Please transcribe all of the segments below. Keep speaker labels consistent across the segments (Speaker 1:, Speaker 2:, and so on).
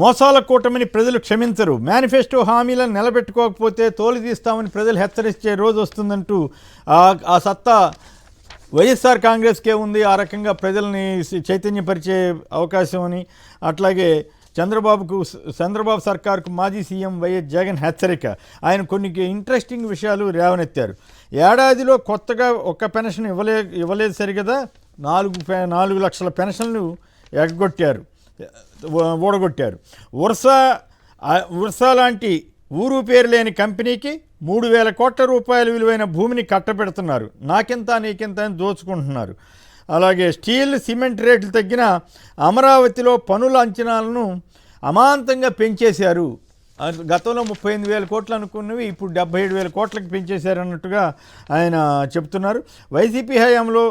Speaker 1: మోసాల కూటమిని ప్రజలు క్షమించరు. మేనిఫెస్టో హామీలను నిలబెట్టుకోకపోతే తోలు తీస్తామని ప్రజలు హెచ్చరించే రోజు వస్తుందంటూ ఆ సత్తా వైఎస్ఆర్ కాంగ్రెస్కే ఉంది. ఆ రకంగా ప్రజల్ని చైతన్యపరిచే అవకాశం అని, అట్లాగే చంద్రబాబు సర్కార్కు మాజీ సీఎం వైఎస్ జగన్ హెచ్చరిక. ఆయన కొన్ని ఇంట్రెస్టింగ్ విషయాలు లేవనెత్తారు. ఏడాదిలో కొత్తగా ఒక్క పెన్షన్ ఇవ్వలేదు సరిగదా, 4 లక్షల పెన్షన్లు ఎగ్గొట్టారు, ఓడగొట్టారు. ఉర్సా లాంటి ఊరు పేరు లేని కంపెనీకి 3,000 కోట్ల రూపాయల విలువైన భూమిని కట్టబెడుతున్నారు. నాకింత నీకింత అని దోచుకుంటున్నారు. అలాగే స్టీల్ సిమెంట్ రేట్లు తగ్గిన అమరావతిలో పనుల అంచనాలను అమాంతంగా పెంచేశారు. గతంలో 38,000 కోట్లు అనుకున్నవి ఇప్పుడు 77,000 కోట్లకు పెంచేశారు అన్నట్టుగా ఆయన చెప్తున్నారు. వైసీపీ హయాంలో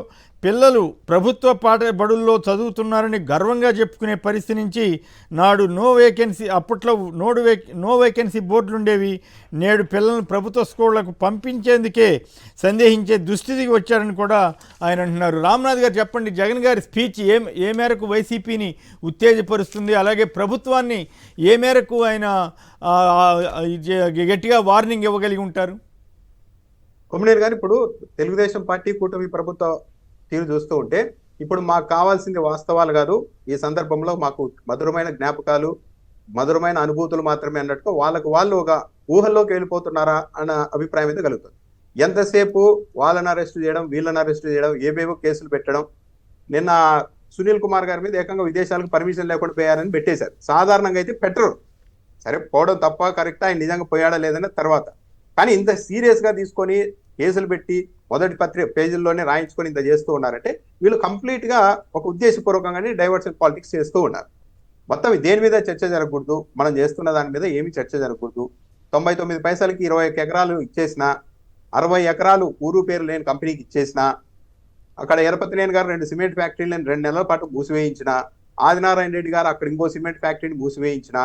Speaker 1: పిల్లలు ప్రభుత్వ బడుల్లో చదువుతున్నారని గర్వంగా చెప్పుకునే పరిస్థితి నుంచి నాడు అప్పట్లో నో వేకెన్సీ బోర్డులు ఉండేవి. నేడు పిల్లలను ప్రభుత్వ స్కూళ్లకు పంపించేందుకే సందేహించే దుస్థితికి వచ్చారని కూడా ఆయన అంటున్నారు. రామ్నాథ్ గారు చెప్పండి, జగన్ గారి స్పీచ్ ఏ మేరకు వైసీపీని ఉత్తేజపరుస్తుంది, అలాగే ప్రభుత్వాన్ని ఏ మేరకు ఆయన గట్టిగా వార్నింగ్ ఇవ్వగలిగి ఉంటారు?
Speaker 2: కొమ్మినేని గారు, ఇప్పుడు తెలుగుదేశం పార్టీ కూటమి ప్రభుత్వ తీరు చూస్తూ ఉంటే ఇప్పుడు మాకు కావాల్సింది వాస్తవాలు కాదు, ఈ సందర్భంలో మాకు మధురమైన జ్ఞాపకాలు, మధురమైన అనుభూతులు మాత్రమే అన్నట్టుగా వాళ్ళు ఒక ఊహల్లోకి వెళ్ళిపోతున్నారా అన్న అభిప్రాయం అయితే కలుగుతుంది. ఎంతసేపు వాళ్ళని అరెస్ట్ చేయడం, వీళ్ళని అరెస్ట్ చేయడం, ఏవేవో కేసులు పెట్టడం. నిన్న సునీల్ కుమార్ గారి మీద ఏకంగా విదేశాలకు పర్మిషన్ లేకుండా పోయారని పెట్టేశారు. సాధారణంగా అయితే పెట్టరు. సరే, పోవడం తప్ప కరెక్టా, ఆయన నిజంగా పోయాడా లేదనే తర్వాత. కానీ ఇంత సీరియస్ గా తీసుకొని కేసులు పెట్టి మొదటి పేజీల్లోనే రాయించుకొని ఇంత చేస్తూ ఉన్నారంటే వీళ్ళు కంప్లీట్ గా ఒక ఉద్దేశపూర్వకంగానే డైవర్షన్ పాలిటిక్స్ చేస్తూ ఉన్నారు. మొత్తం దేని మీద చర్చ జరగకూడదు, మనం చేస్తున్న దాని మీద ఏమి చర్చ జరగకూడదు. 99 పైసలకి 21 ఎకరాలు ఇచ్చేసిన, 60 ఎకరాలు ఊరు పేరు లేని కంపెనీకి ఇచ్చేసిన, అక్కడ ఎరపతినేని గారు 2 సిమెంట్ ఫ్యాక్టరీలను 2 నెలల పాటు మూసివేయించిన, ఆదినారాయణ రెడ్డి గారు అక్కడ ఇంకో సిమెంట్ ఫ్యాక్టరీని మూసివేయించిన,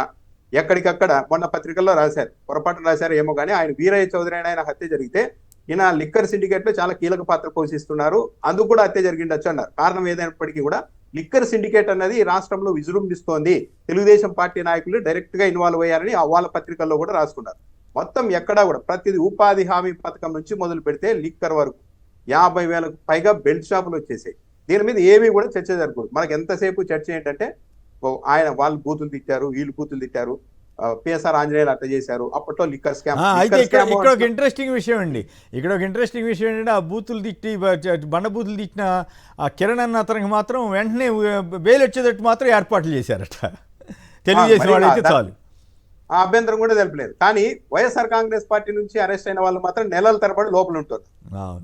Speaker 2: ఎక్కడికక్కడ మొన్న పత్రికల్లో రాశారు, పొరపాటు రాశారు ఏమో కానీ, ఆయన వీరయ్య చౌదరి ఆయన హత్య జరిగితే ఈయన లిక్కర్ సిండికేట్ లో చాలా కీలక పాత్ర పోషిస్తున్నారు, అందుకు కూడా హత్య జరిగిండొచ్చు అన్నారు. కారణం ఏదైనప్పటికీ కూడా లిక్కర్ సిండికేట్ అన్నది రాష్ట్రంలో విజృంభిస్తోంది, తెలుగుదేశం పార్టీ నాయకులు డైరెక్ట్ గా ఇన్వాల్వ్ అయ్యారని వాళ్ళ పత్రికల్లో కూడా రాసుకున్నారు. మొత్తం ఎక్కడా కూడా ప్రతిదీ ఉపాధి హామీ పథకం నుంచి మొదలు పెడితే లిక్కర్ వరకు 50,000కు పైగా బెల్ట్ షాపులు వచ్చేసాయి. దీని మీద ఏమీ కూడా చర్చ జరగకూడదు. మనకు ఎంతసేపు చర్చ ఏంటంటే వాళ్ళు బూతులు తిట్టారు, వీళ్ళు బూతులు తిట్టారు, పిఎస్ఆర్ ఆంజనేయులు అట్ట చేశారు, అప్పట్లో లిక్కర్ స్కామ్.
Speaker 1: అయితే ఇక్కడ ఒక ఇంట్రెస్టింగ్ విషయం ఏంటంటే ఆ బూతులు తిట్టి బండ బూతులు తిట్టిన ఆ కిరణ్ అన్న అతనికి మాత్రం వెంటనే బెయిల్ వచ్చేటట్టు మాత్రం ఏర్పాట్లు చేశారట. తెలియజేసిన వాళ్ళైతే చాలు,
Speaker 2: ఆ అభ్యంతరం కూడా తెలిపలేదు. కానీ వైఎస్ఆర్ కాంగ్రెస్ పార్టీ నుంచి అరెస్ట్ అయిన వాళ్ళు మాత్రం నెలల తరబడి లోపల ఉంటుంది.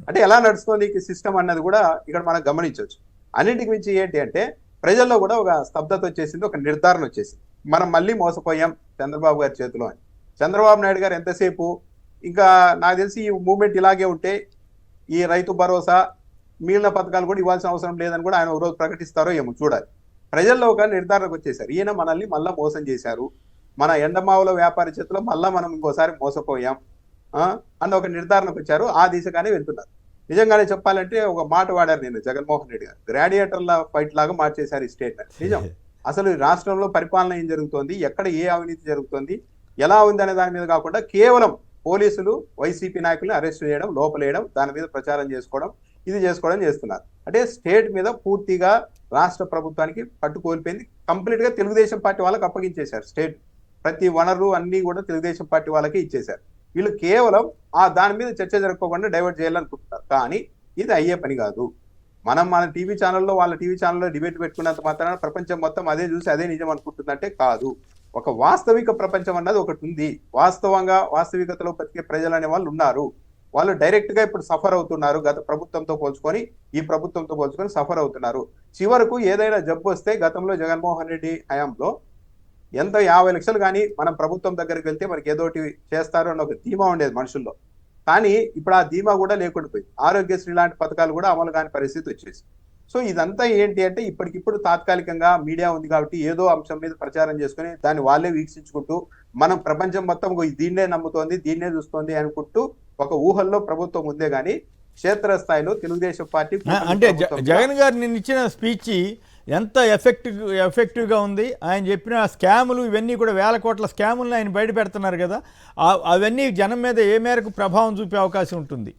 Speaker 2: అంటే ఎలా నడుస్తుంది ఈ సిస్టమ్ అన్నది కూడా ఇక్కడ మనం గమనించవచ్చు. అన్నింటికి మించి ఏంటి అంటే ప్రజల్లో కూడా ఒక స్తబ్దత వచ్చేసింది, ఒక నిర్ధారణ వచ్చేసింది, మనం మళ్ళీ మోసపోయాం చంద్రబాబు గారి చేతిలో అని. చంద్రబాబు నాయుడు గారు ఎంతసేపు ఇంకా నాకు తెలిసి ఈ మూవ్మెంట్ ఇలాగే ఉంటే ఈ రైతు భరోసా మిగిలిన పథకాలు కూడా ఇవ్వాల్సిన అవసరం లేదని కూడా ఆయన ఒక రోజు ప్రకటిస్తారో ఏమో చూడాలి. ప్రజల్లో ఒక నిర్ధారణకు వచ్చేసారు, ఈయన మనల్ని మళ్ళా మోసం చేశారు, మన ఎండమావుల వ్యాపారి చేతిలో మళ్ళా మనం ఇంకోసారి మోసపోయాం అన్న ఒక నిర్ధారణకు వచ్చారు. ఆ దిశగానే వెళ్తున్నారు. నిజంగానే చెప్పాలంటే ఒక మాట వాడారు నేను, జగన్మోహన్ రెడ్డి గారు గ్రాడియేటర్ల ఫైట్ లాగా మార్చేశారు ఈ స్టేట్మెంట్. నిజం, అసలు రాష్ట్రంలో పరిపాలన ఏం జరుగుతోంది, ఎక్కడ ఏ అవినీతి జరుగుతుంది, ఎలా ఉంది అనే దాని మీద కాకుండా కేవలం పోలీసులు వైసీపీ నాయకుల్ని అరెస్ట్ చేయడం, లోపలేయడం, దాని మీద ప్రచారం చేసుకోవడం చేస్తున్నారు. అంటే స్టేట్ మీద పూర్తిగా రాష్ట్ర ప్రభుత్వానికి పట్టు కోల్పోయింది. కంప్లీట్ గా తెలుగుదేశం పార్టీ వాళ్ళకి అప్పగించేశారు. స్టేట్ ప్రతి వనరు అన్ని కూడా తెలుగుదేశం పార్టీ వాళ్ళకి ఇచ్చేశారు. వీళ్ళు కేవలం దాని మీద చర్చ జరగకుండా డైవర్ట్ చేయాలనుకుంటున్నారు. కానీ ఇది అయ్యే పని కాదు. మన టీవీ ఛానల్లో వాళ్ళ టీవీ ఛానల్లో డిబేట్ పెట్టుకున్నంత మాత్రాన ప్రపంచం మొత్తం అదే చూసి అదే నిజం అనుకుంటుందంటే కాదు. ఒక వాస్తవిక ప్రపంచం అన్నది ఒకటి ఉంది. వాస్తవికతలో బతికే ప్రజలు అనే వాళ్ళు ఉన్నారు. వాళ్ళు డైరెక్ట్ గా ఇప్పుడు సఫర్ అవుతున్నారు. గత ప్రభుత్వంతో పోల్చుకొని ఈ ప్రభుత్వంతో పోల్చుకొని సఫర్ అవుతున్నారు. చివరకు ఏదైనా జబ్బు వస్తే గతంలో జగన్మోహన్ రెడ్డి హయాంలో ఎంత 50 లక్షలు కానీ మనం ప్రభుత్వం దగ్గరికి వెళ్తే మనకి ఏదోటి చేస్తారు అన్న ఒక ధీమా ఉండేది మనుషుల్లో. కానీ ఇప్పుడు ఆ ధీమా కూడా లేకుండా పోయింది. ఆరోగ్యశ్రీ లాంటి పథకాలు కూడా అమలు కాని పరిస్థితి వచ్చేసి. సో ఇదంతా ఏంటి అంటే ఇప్పటికిప్పుడు తాత్కాలికంగా మీడియా ఉంది కాబట్టి ఏదో అంశం మీద ప్రచారం చేసుకుని దాన్ని వాళ్ళే వీక్షించుకుంటూ మనం ప్రపంచం మొత్తం దీన్నే నమ్ముతోంది, దీన్నే చూస్తోంది అనుకుంటూ ఒక ఊహల్లో ప్రభుత్వం ఉందే గానీ క్షేత్రస్థాయిలో తెలుగుదేశం పార్టీ
Speaker 1: అంటే జగన్ గారు నిన్న ఇచ్చిన స్పీచ్ ఎంత ఎఫెక్టివ్గా ఉంది. ఆయన చెప్పిన స్కాములు ఇవన్నీ కూడా వేల కోట్ల స్కాములను ఆయన బయట పెడుతున్నారు కదా, అవన్నీ జనం మీద ఏ మేరకు ప్రభావం చూపే అవకాశం ఉంటుంది?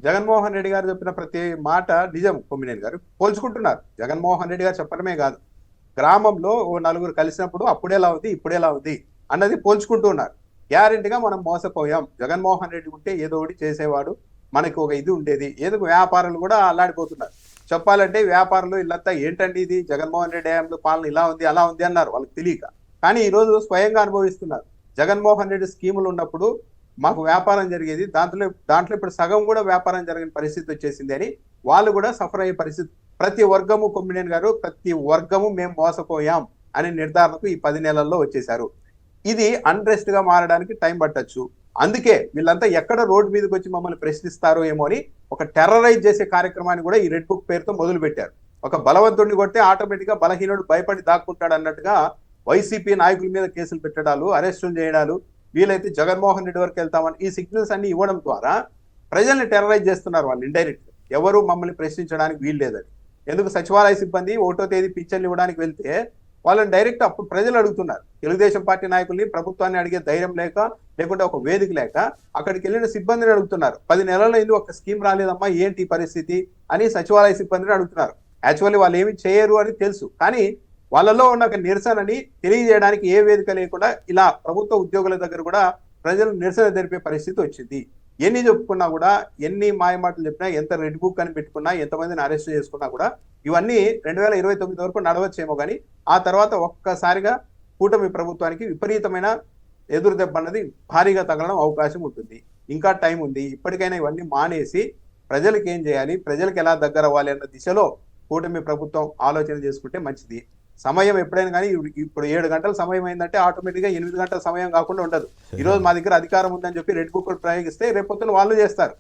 Speaker 2: జగన్మోహన్ రెడ్డి గారు చెప్పిన ప్రతి మాట నిజం. కొమ్మినేని గారు పోల్చుకుంటున్నారు. జగన్మోహన్ రెడ్డి గారు చెప్పడమే కాదు, గ్రామంలో ఓ నలుగురు కలిసినప్పుడు అప్పుడేలా ఉంది ఇప్పుడేలా ఉంది అన్నది పోల్చుకుంటూ ఉన్నారు. గ్యారెంటీగా మనం మోసపోయాం. జగన్మోహన్ రెడ్డి ఉంటే ఏదో ఒకటి చేసేవాడు, మనకు ఒక ఇది ఉండేది. ఏదో వ్యాపారులు కూడా అల్లాడిపోతున్నారు. చెప్పాలంటే వ్యాపారులు ఇల్లంతా ఏంటండి ఇది జగన్మోహన్ రెడ్డి హయాంలో పాలన ఇలా ఉంది అలా ఉంది అన్నారు, వాళ్ళకి తెలియక. కానీ ఈరోజు స్వయంగా అనుభవిస్తున్నారు. జగన్మోహన్ రెడ్డి స్కీములు ఉన్నప్పుడు మాకు వ్యాపారం జరిగేది, దాంట్లో ఇప్పుడు సగం కూడా వ్యాపారం జరిగిన పరిస్థితి వచ్చేసింది అని వాళ్ళు కూడా సఫర్ అయ్యే పరిస్థితి. ప్రతి వర్గము, కొమ్మినేని గారు, ప్రతి వర్గము మేము మోసపోయాం అనే నిర్ధారణకు ఈ 10 నెలల్లో వచ్చేశారు. ఇది అన్రెస్ట్ గా మారడానికి టైం పట్టొచ్చు. అందుకే వీళ్ళంతా ఎక్కడ రోడ్డు మీదకి వచ్చి మమ్మల్ని ప్రశ్నిస్తారో ఏమో అని ఒక టెర్రరైజ్ చేసే కార్యక్రమాన్ని కూడా ఈ రెడ్ బుక్ పేరుతో మొదలు పెట్టారు. ఒక బలవంతుడిని కొడితే ఆటోమేటిక్ గా బలహీనుడు భయపడి దాక్కుంటాడు అన్నట్టుగా వైసీపీ నాయకుల మీద కేసులు పెట్టడాలు, అరెస్టులు చేయడాలు, వీలైతే జగన్మోహన్ రెడ్డి వరకు వెళ్తామని ఈ సిగ్నల్స్ అన్ని ఇవ్వడం ద్వారా ప్రజల్ని టెర్రరైజ్ చేస్తున్నారు వాళ్ళు ఇండైరెక్ట్. ఎవరు మమ్మల్ని ప్రశ్నించడానికి వీలు లేదని. ఎందుకు సచివాలయ సిబ్బంది 1వ తేదీ పింఛన్లు ఇవ్వడానికి వెళ్తే వాళ్ళని డైరెక్ట్ అప్పుడు ప్రజలు అడుగుతున్నారు. తెలుగుదేశం పార్టీ నాయకుల్ని, ప్రభుత్వాన్ని అడిగే ధైర్యం లేక, లేకుంటే ఒక వేదిక లేక అక్కడికి వెళ్ళిన సిబ్బందిని అడుగుతున్నారు. 10 నెలల్లో ఎందుకు ఒక స్కీమ్ రాలేదమ్మా, ఏంటి పరిస్థితి అని సచివాలయ సిబ్బందిని అడుగుతున్నారు. యాక్చువల్లీ వాళ్ళు ఏమి చేయరు అని తెలుసు, కానీ వాళ్ళలో ఉన్న ఒక నిరసనని తెలియజేయడానికి ఏ వేదిక లేకుండా ఇలా ప్రభుత్వ ఉద్యోగుల దగ్గర కూడా ప్రజలు నిరసన జరిపే పరిస్థితి వచ్చింది. ఎన్ని చెప్పుకున్నా కూడా, ఎన్ని మాయమాటలు చెప్పినా, ఎంత రెడ్ బుక్ అని పెట్టుకున్నా, ఎంతమందిని అరెస్ట్ చేసుకున్నా కూడా ఇవన్నీ 2029 వరకు నడవచ్చేమో. కానీ ఆ తర్వాత ఒక్కసారిగా కూటమి ప్రభుత్వానికి విపరీతమైన ఎదురు దెబ్బ అన్నది భారీగా తగలడం అవకాశం ఉంటుంది. ఇంకా టైం ఉంది. ఇప్పటికైనా ఇవన్నీ మానేసి ప్రజలకు ఏం చేయాలి, ప్రజలకు ఎలా దగ్గర అవ్వాలి అన్న దిశలో కూటమి ప్రభుత్వం ఆలోచన చేసుకుంటే మంచిది. సమయం ఎప్పుడైనా కానీ, ఇప్పుడు 7 గంటల సమయం అయిందంటే ఆటోమేటిక్గా 8 గంటల సమయం కాకుండా ఉండదు. ఈ రోజు మా దగ్గర అధికారం ఉందని చెప్పి రెడ్ బుక్ ప్రయోగిస్తే రేపొద్దున వాళ్ళు చేస్తారు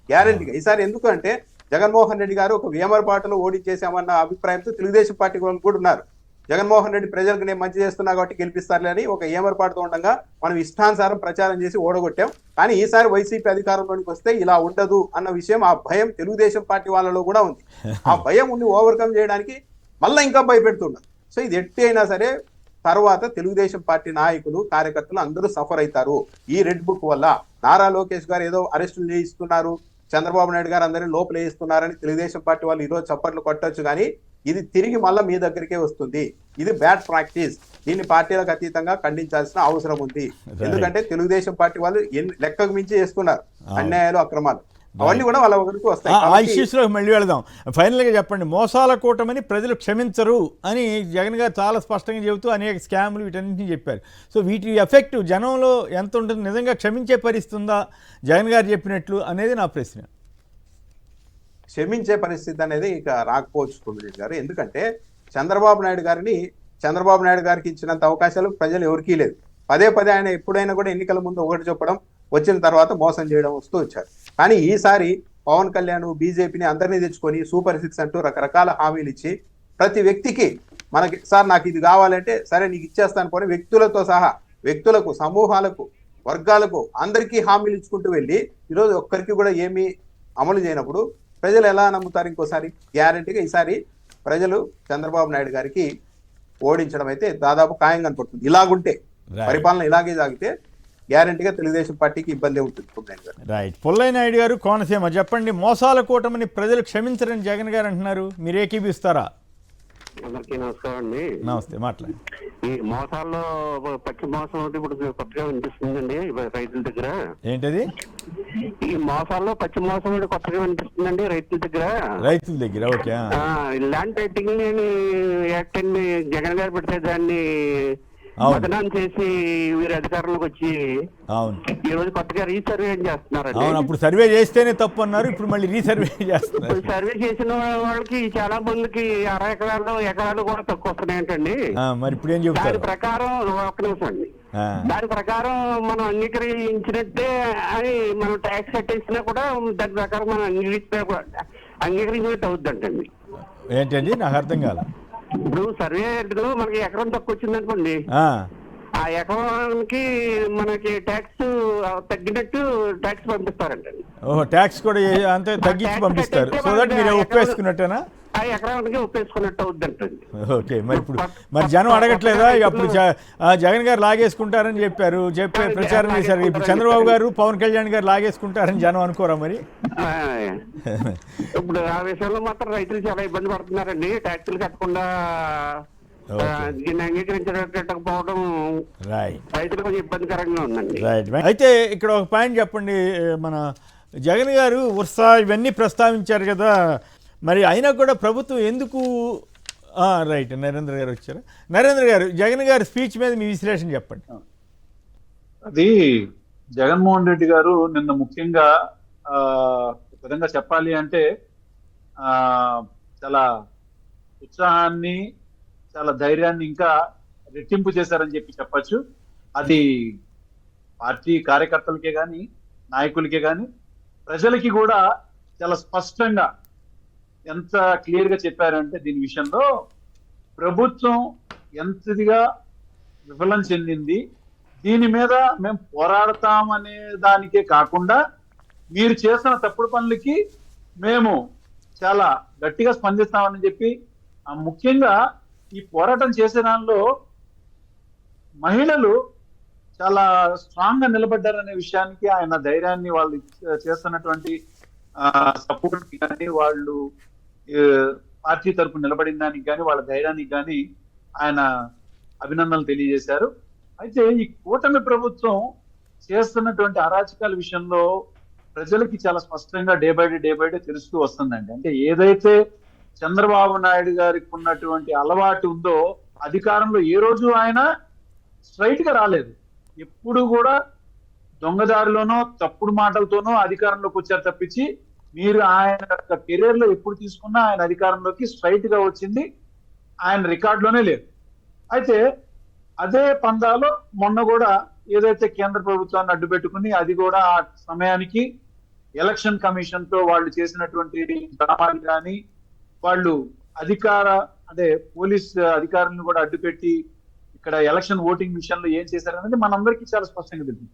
Speaker 2: గ్యారెంటీగా. ఈసారి ఎందుకు అంటే జగన్మోహన్ రెడ్డి గారు ఒక వేమరపాటలో ఓడించేసామన్న అభిప్రాయంతో తెలుగుదేశం పార్టీ వాళ్ళు కూడా ఉన్నారు. జగన్మోహన్ రెడ్డి ప్రజలకు నేను మంచి చేస్తున్నా కాబట్టి గెలిపిస్తారులే అని ఒక ఏమరపాటుతో ఉండగా మనం ఇష్టానుసారం ప్రచారం చేసి ఓడగొట్టాం. కానీ ఈసారి వైసీపీ అధికారంలోనికి వస్తే ఇలా ఉండదు అన్న విషయం, ఆ భయం తెలుగుదేశం పార్టీ వాళ్ళలో కూడా ఉంది. ఆ భయం ఉండి ఓవర్కమ్ చేయడానికి మళ్ళీ ఇంకా భయపెడుతున్నారు. సో ఇది ఎట్టి అయినా సరే తర్వాత తెలుగుదేశం పార్టీ నాయకులు, కార్యకర్తలు అందరూ సఫర్ అవుతారు ఈ రెడ్ బుక్ వల్ల. నారా లోకేష్ గారు ఏదో అరెస్టులు చేయిస్తున్నారు, చంద్రబాబు నాయుడు గారు అందరినీ లోపల వేయిస్తున్నారని తెలుగుదేశం పార్టీ వాళ్ళు ఈరోజు చప్పట్లు కొట్టొచ్చు, కానీ ఇది తిరిగి మళ్ళీ మీ దగ్గరికే వస్తుంది. ఇది బ్యాడ్ ప్రాక్టీస్. దీన్ని పార్టీలకు అతీతంగా ఖండించాల్సిన అవసరం ఉంది. ఎందుకంటే తెలుగుదేశం పార్టీ వాళ్ళు లెక్కకు మించి చేస్తున్నారు అన్యాయాలు, అక్రమాలు. అవన్నీ కూడా వాళ్ళ వరకు వస్తాయి.
Speaker 1: ఆ ఇష్యూస్లో మళ్ళీ వెళదాం. ఫైనల్గా చెప్పండి, మోసాల కూటమని ప్రజలు క్షమించరు అని జగన్ గారు చాలా స్పష్టంగా చెబుతూ అనేక స్కాములు వీటన్నింటినీ చెప్పారు. సో వీటి ఎఫెక్ట్ జనంలో ఎంత ఉంటుంది, నిజంగా క్షమించే పరిస్థితి ఉందా జగన్ గారు చెప్పినట్లు అనేది నా ప్రశ్న.
Speaker 2: క్షమించే పరిస్థితి అనేది ఇక రాకపోవచ్చు కొమ్మినేని గారు. ఎందుకంటే చంద్రబాబు నాయుడు గారికి ఇచ్చినంత అవకాశాలు ప్రజలు ఎవరికీ లేదు. పదే ఆయన ఎప్పుడైనా కూడా ఎన్నికల ముందు ఒకటి చెప్పడం, వచ్చిన తర్వాత మోసం చేయడం వస్తూ వచ్చారు. కానీ ఈసారి పవన్ కళ్యాణ్ బీజేపీని అందరినీ తెచ్చుకొని సూపర్ 6 అంటూ రకరకాల హామీలు ఇచ్చి ప్రతి వ్యక్తికి మనకి సార్ నాకు ఇది కావాలంటే సరే నీకు ఇచ్చేస్తాను పోనీ వ్యక్తులతో సహా, వ్యక్తులకు, సమూహాలకు, వర్గాలకు అందరికీ హామీలు ఇచ్చుకుంటూ వెళ్ళి ఈరోజు ఒక్కరికి కూడా ఏమీ అమలు చేయనప్పుడు ప్రజలు ఎలా నమ్ముతారు? ఇంకోసారి గ్యారెంటీగా ఈసారి ప్రజలు చంద్రబాబు నాయుడు గారికి ఓడించడం అయితే దాదాపు ఖాయంగా కనపడుతుంది. ఇలాగుంటే పరిపాలన ఇలాగే సాగితే గ్యారెంటీగా తెలుగుదేశం పార్టీకి ఇబ్బంది ఉంటుంది.
Speaker 1: రైట్. పుల్లయ్య నాయుడు గారు, కోనసీమ, చెప్పండి, మోసాల కూటమిని ప్రజలు క్షమించరని జగన్ గారు అంటున్నారు, మీరు ఏకీపిస్తారా?
Speaker 3: అందరికీ నమస్కారం అండి.
Speaker 1: నమస్తే, మాట్లాడండి.
Speaker 3: ఈ మోసాల్లో పచ్చి మోసం ఒకటి ఇప్పుడు కొత్తగా వినిపిస్తుందండి రైతుల దగ్గర.
Speaker 1: ఏంటది?
Speaker 3: ఈ మోసాల్లో పచ్చి మోసం ఒకటి కొత్తగా వినిపిస్తుందండి రైతుల దగ్గర.
Speaker 1: ఓకే.
Speaker 3: ల్యాండ్ టైటింగ్ యాక్ట్ అని జగన్ గారు పెడితే దాన్ని మదనం చేసి వీరి అధికారంలోకి వచ్చి ఈ రోజు కొత్తగా రీసర్వే చేస్తున్నారు.
Speaker 1: అప్పుడు సర్వే చేస్తేనే తప్పు అన్నారు, ఇప్పుడు మళ్ళీ రీసర్వే చేస్తున్నారు.
Speaker 3: సర్వే చేసిన వాళ్ళకి చాలా మందికి 60 ఎకరాలు కూడా తక్కువ వస్తున్నాయంటండి.
Speaker 1: మరి ఇప్పుడు ఏం చెప్తారు?
Speaker 3: దాని ప్రకారం ఒక్క నిమిషం అండి, దాని ప్రకారం మనం అంగీకరించినట్టే అని మనం ట్యాక్స్ కట్టేసినా కూడా దాని ప్రకారం మనం అంగీకరించినట్టు అవుద్దంటండి.
Speaker 1: ఏంటండి, నాకు అర్థం కాల.
Speaker 3: ఇప్పుడు సర్వేలో మనకి ఎకరం తక్కువ వచ్చింది అనుకోండి, ఆ ఎకరానికి మనకి ట్యాక్స్ తగ్గినట్టు ట్యాక్స్ పంపిస్తారండి.
Speaker 1: ఓహో, ట్యాక్స్ కూడా అంతే తగ్గించి పంపిస్తారు. సో దట్ మీరు ఒప్పేసుకున్నట్టేనా?
Speaker 3: ఆ ఎకరానికి ఒప్పేసుకున్నట్టు అవుద్దంటండి.
Speaker 1: ఓకే, మరి ఇప్పుడు మరి జనం అడగట్లేదా? అప్పుడు జగన్ గారు లాగేసుకుంటారని చెప్పే ప్రచారం చేశారు. ఇప్పుడు చంద్రబాబు గారు, పవన్ కళ్యాణ్ గారు లాగేసుకుంటారని జనం అనుకోరా మరి?
Speaker 3: ఇప్పుడు ఆ విషయంలో మాత్రం రైతులు చాలా ఇబ్బంది పడుతున్నారండి. ట్యాక్సులు కట్టకుండా దీన్ని అంగీకరించకపోవడం రైతులు కొంచెం ఇబ్బందికరంగా ఉందండి.
Speaker 1: రైట్. అయితే ఇక్కడ ఒక పాయింట్ చెప్పండి, మన జగన్ గారు ఉత్సా ఇవన్నీ ప్రస్తావించారు కదా, మరి అయినా కూడా ప్రభుత్వం ఎందుకు రైట్ నరేంద్ర గారు వచ్చారు. నరేంద్ర గారు, జగన్ గారి స్పీచ్ మీద మీ విశ్లేషణ చెప్పండి.
Speaker 4: అది జగన్మోహన్ రెడ్డి గారు నిన్న ముఖ్యంగా ఒక విధంగా చెప్పాలి అంటే చాలా ఉత్సాహాన్ని, చాలా ధైర్యాన్ని ఇంకా రెట్టింపు చేశారని చెప్పచ్చు. అది పార్టీ కార్యకర్తలకే కానీ, నాయకులకే కానీ, ప్రజలకి కూడా చాలా స్పష్టంగా ఎంత క్లియర్ గా చెప్పారంటే దీని విషయంలో ప్రభుత్వం ఎంతదిగా విఫలం చెందింది, దీని మీద మేము పోరాడతామనే దానికే కాకుండా మీరు చేసిన తప్పుడు పనులకి మేము చాలా గట్టిగా స్పందిస్తామని చెప్పి, ముఖ్యంగా ఈ పోరాటం చేసే దానిలో మహిళలు చాలా స్ట్రాంగ్ గా నిలబడ్డారనే విషయానికి ఆయన ధైర్యాన్ని, వాళ్ళు చేస్తున్నటువంటి సపోర్ట్ కానీ, వాళ్ళు పార్టీ తరఫున నిలబడిన దానికి కానీ, వాళ్ళ ధైర్యానికి కానీ ఆయన అభినందనలు తెలియజేశారు. అయితే ఈ కూటమి ప్రభుత్వం చేస్తున్నటువంటి అరాచకాల విషయంలో ప్రజలకి చాలా స్పష్టంగా డే బై డే తెలుస్తూ వస్తుందండి. అంటే ఏదైతే చంద్రబాబు నాయుడు గారికి ఉన్నటువంటి అలవాటు ఉందో, అధికారంలో ఏ రోజు ఆయన స్ట్రైట్ గా రాలేదు. ఎప్పుడు కూడా దొంగదారిలోనో తప్పుడు మాటలతోనో అధికారంలోకి వచ్చారు తప్పించి, మీరు ఆయన యొక్క కెరీర్ లో ఎప్పుడు తీసుకున్నా ఆయన అధికారంలోకి స్ట్రైట్ గా వచ్చింది ఆయన రికార్డులోనే లేదు. అయితే అదే పందాలో మొన్న కూడా ఏదైతే కేంద్ర ప్రభుత్వాన్ని అడ్డు పెట్టుకుని, అది కూడా ఆ సమయానికి ఎలక్షన్ కమిషన్ తో వాళ్ళు చేసినటువంటి డ్రామాలు కానీ, వాళ్ళు పోలీస్ అధికారులను కూడా అడ్డుపెట్టి ఇక్కడ ఎలక్షన్ ఓటింగ్ విషయంలో ఏం చేశారనేది మనందరికీ చాలా స్పష్టంగా తెలిసింది.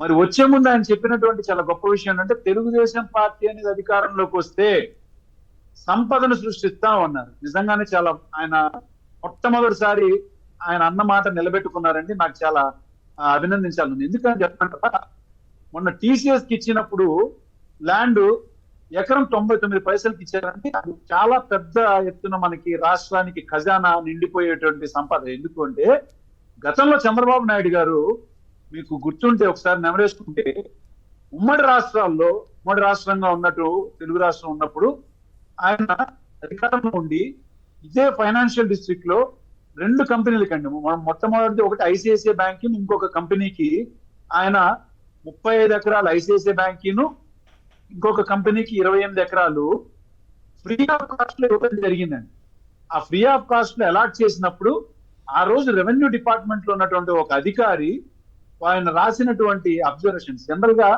Speaker 4: మరి వచ్చే ముందు ఆయన చెప్పినటువంటి చాలా గొప్ప విషయం ఏంటంటే, తెలుగుదేశం పార్టీ అనేది అధికారంలోకి వస్తే సంపదను సృష్టిస్తా ఉన్నారు. నిజంగానే చాలా ఆయన మొట్టమొదటిసారి ఆయన అన్న మాట నిలబెట్టుకున్నారండి. నాకు చాలా అభినందించాలి. ఎందుకని చెప్పంటారా, మొన్న టీసీఎస్ కి ఇచ్చినప్పుడు ల్యాండ్ ఎకరం 99 పైసలకి ఇచ్చారంటే అది చాలా పెద్ద ఎత్తున మనకి రాష్ట్రానికి ఖజానా నిండిపోయేటువంటి సంపద. ఎందుకంటే గతంలో చంద్రబాబు నాయుడు గారు, మీకు గుర్తుంటే ఒకసారి నెమరేసుకుంటే, ఉమ్మడి రాష్ట్రంగా ఉన్నట్టు తెలుగు రాష్ట్రం ఉన్నప్పుడు ఆయన అధికారంలో ఉండి ఇదే ఫైనాన్షియల్ డిస్ట్రిక్ట్ లో 2 కంపెనీలకండి, మొట్టమొదటిది ఒకటి ఐసిఐసిఐ బ్యాంక్, ఇంకొక కంపెనీకి ఆయన 35 ఎకరాలు ఐసిఐసిఐ బ్యాంకును, ఇంకొక కంపెనీకి 28 ఎకరాలు ఫ్రీ ఆఫ్ కాస్ట్ లో ఇవ్వడం జరిగిందండి. ఆ ఫ్రీ ఆఫ్ కాస్ట్ లో అలాట్ చేసినప్పుడు ఆ రోజు రెవెన్యూ డిపార్ట్మెంట్ లో ఉన్నటువంటి ఒక అధికారి ఆయన రాసినటువంటి అబ్జర్వేషన్స్, జనరల్ గా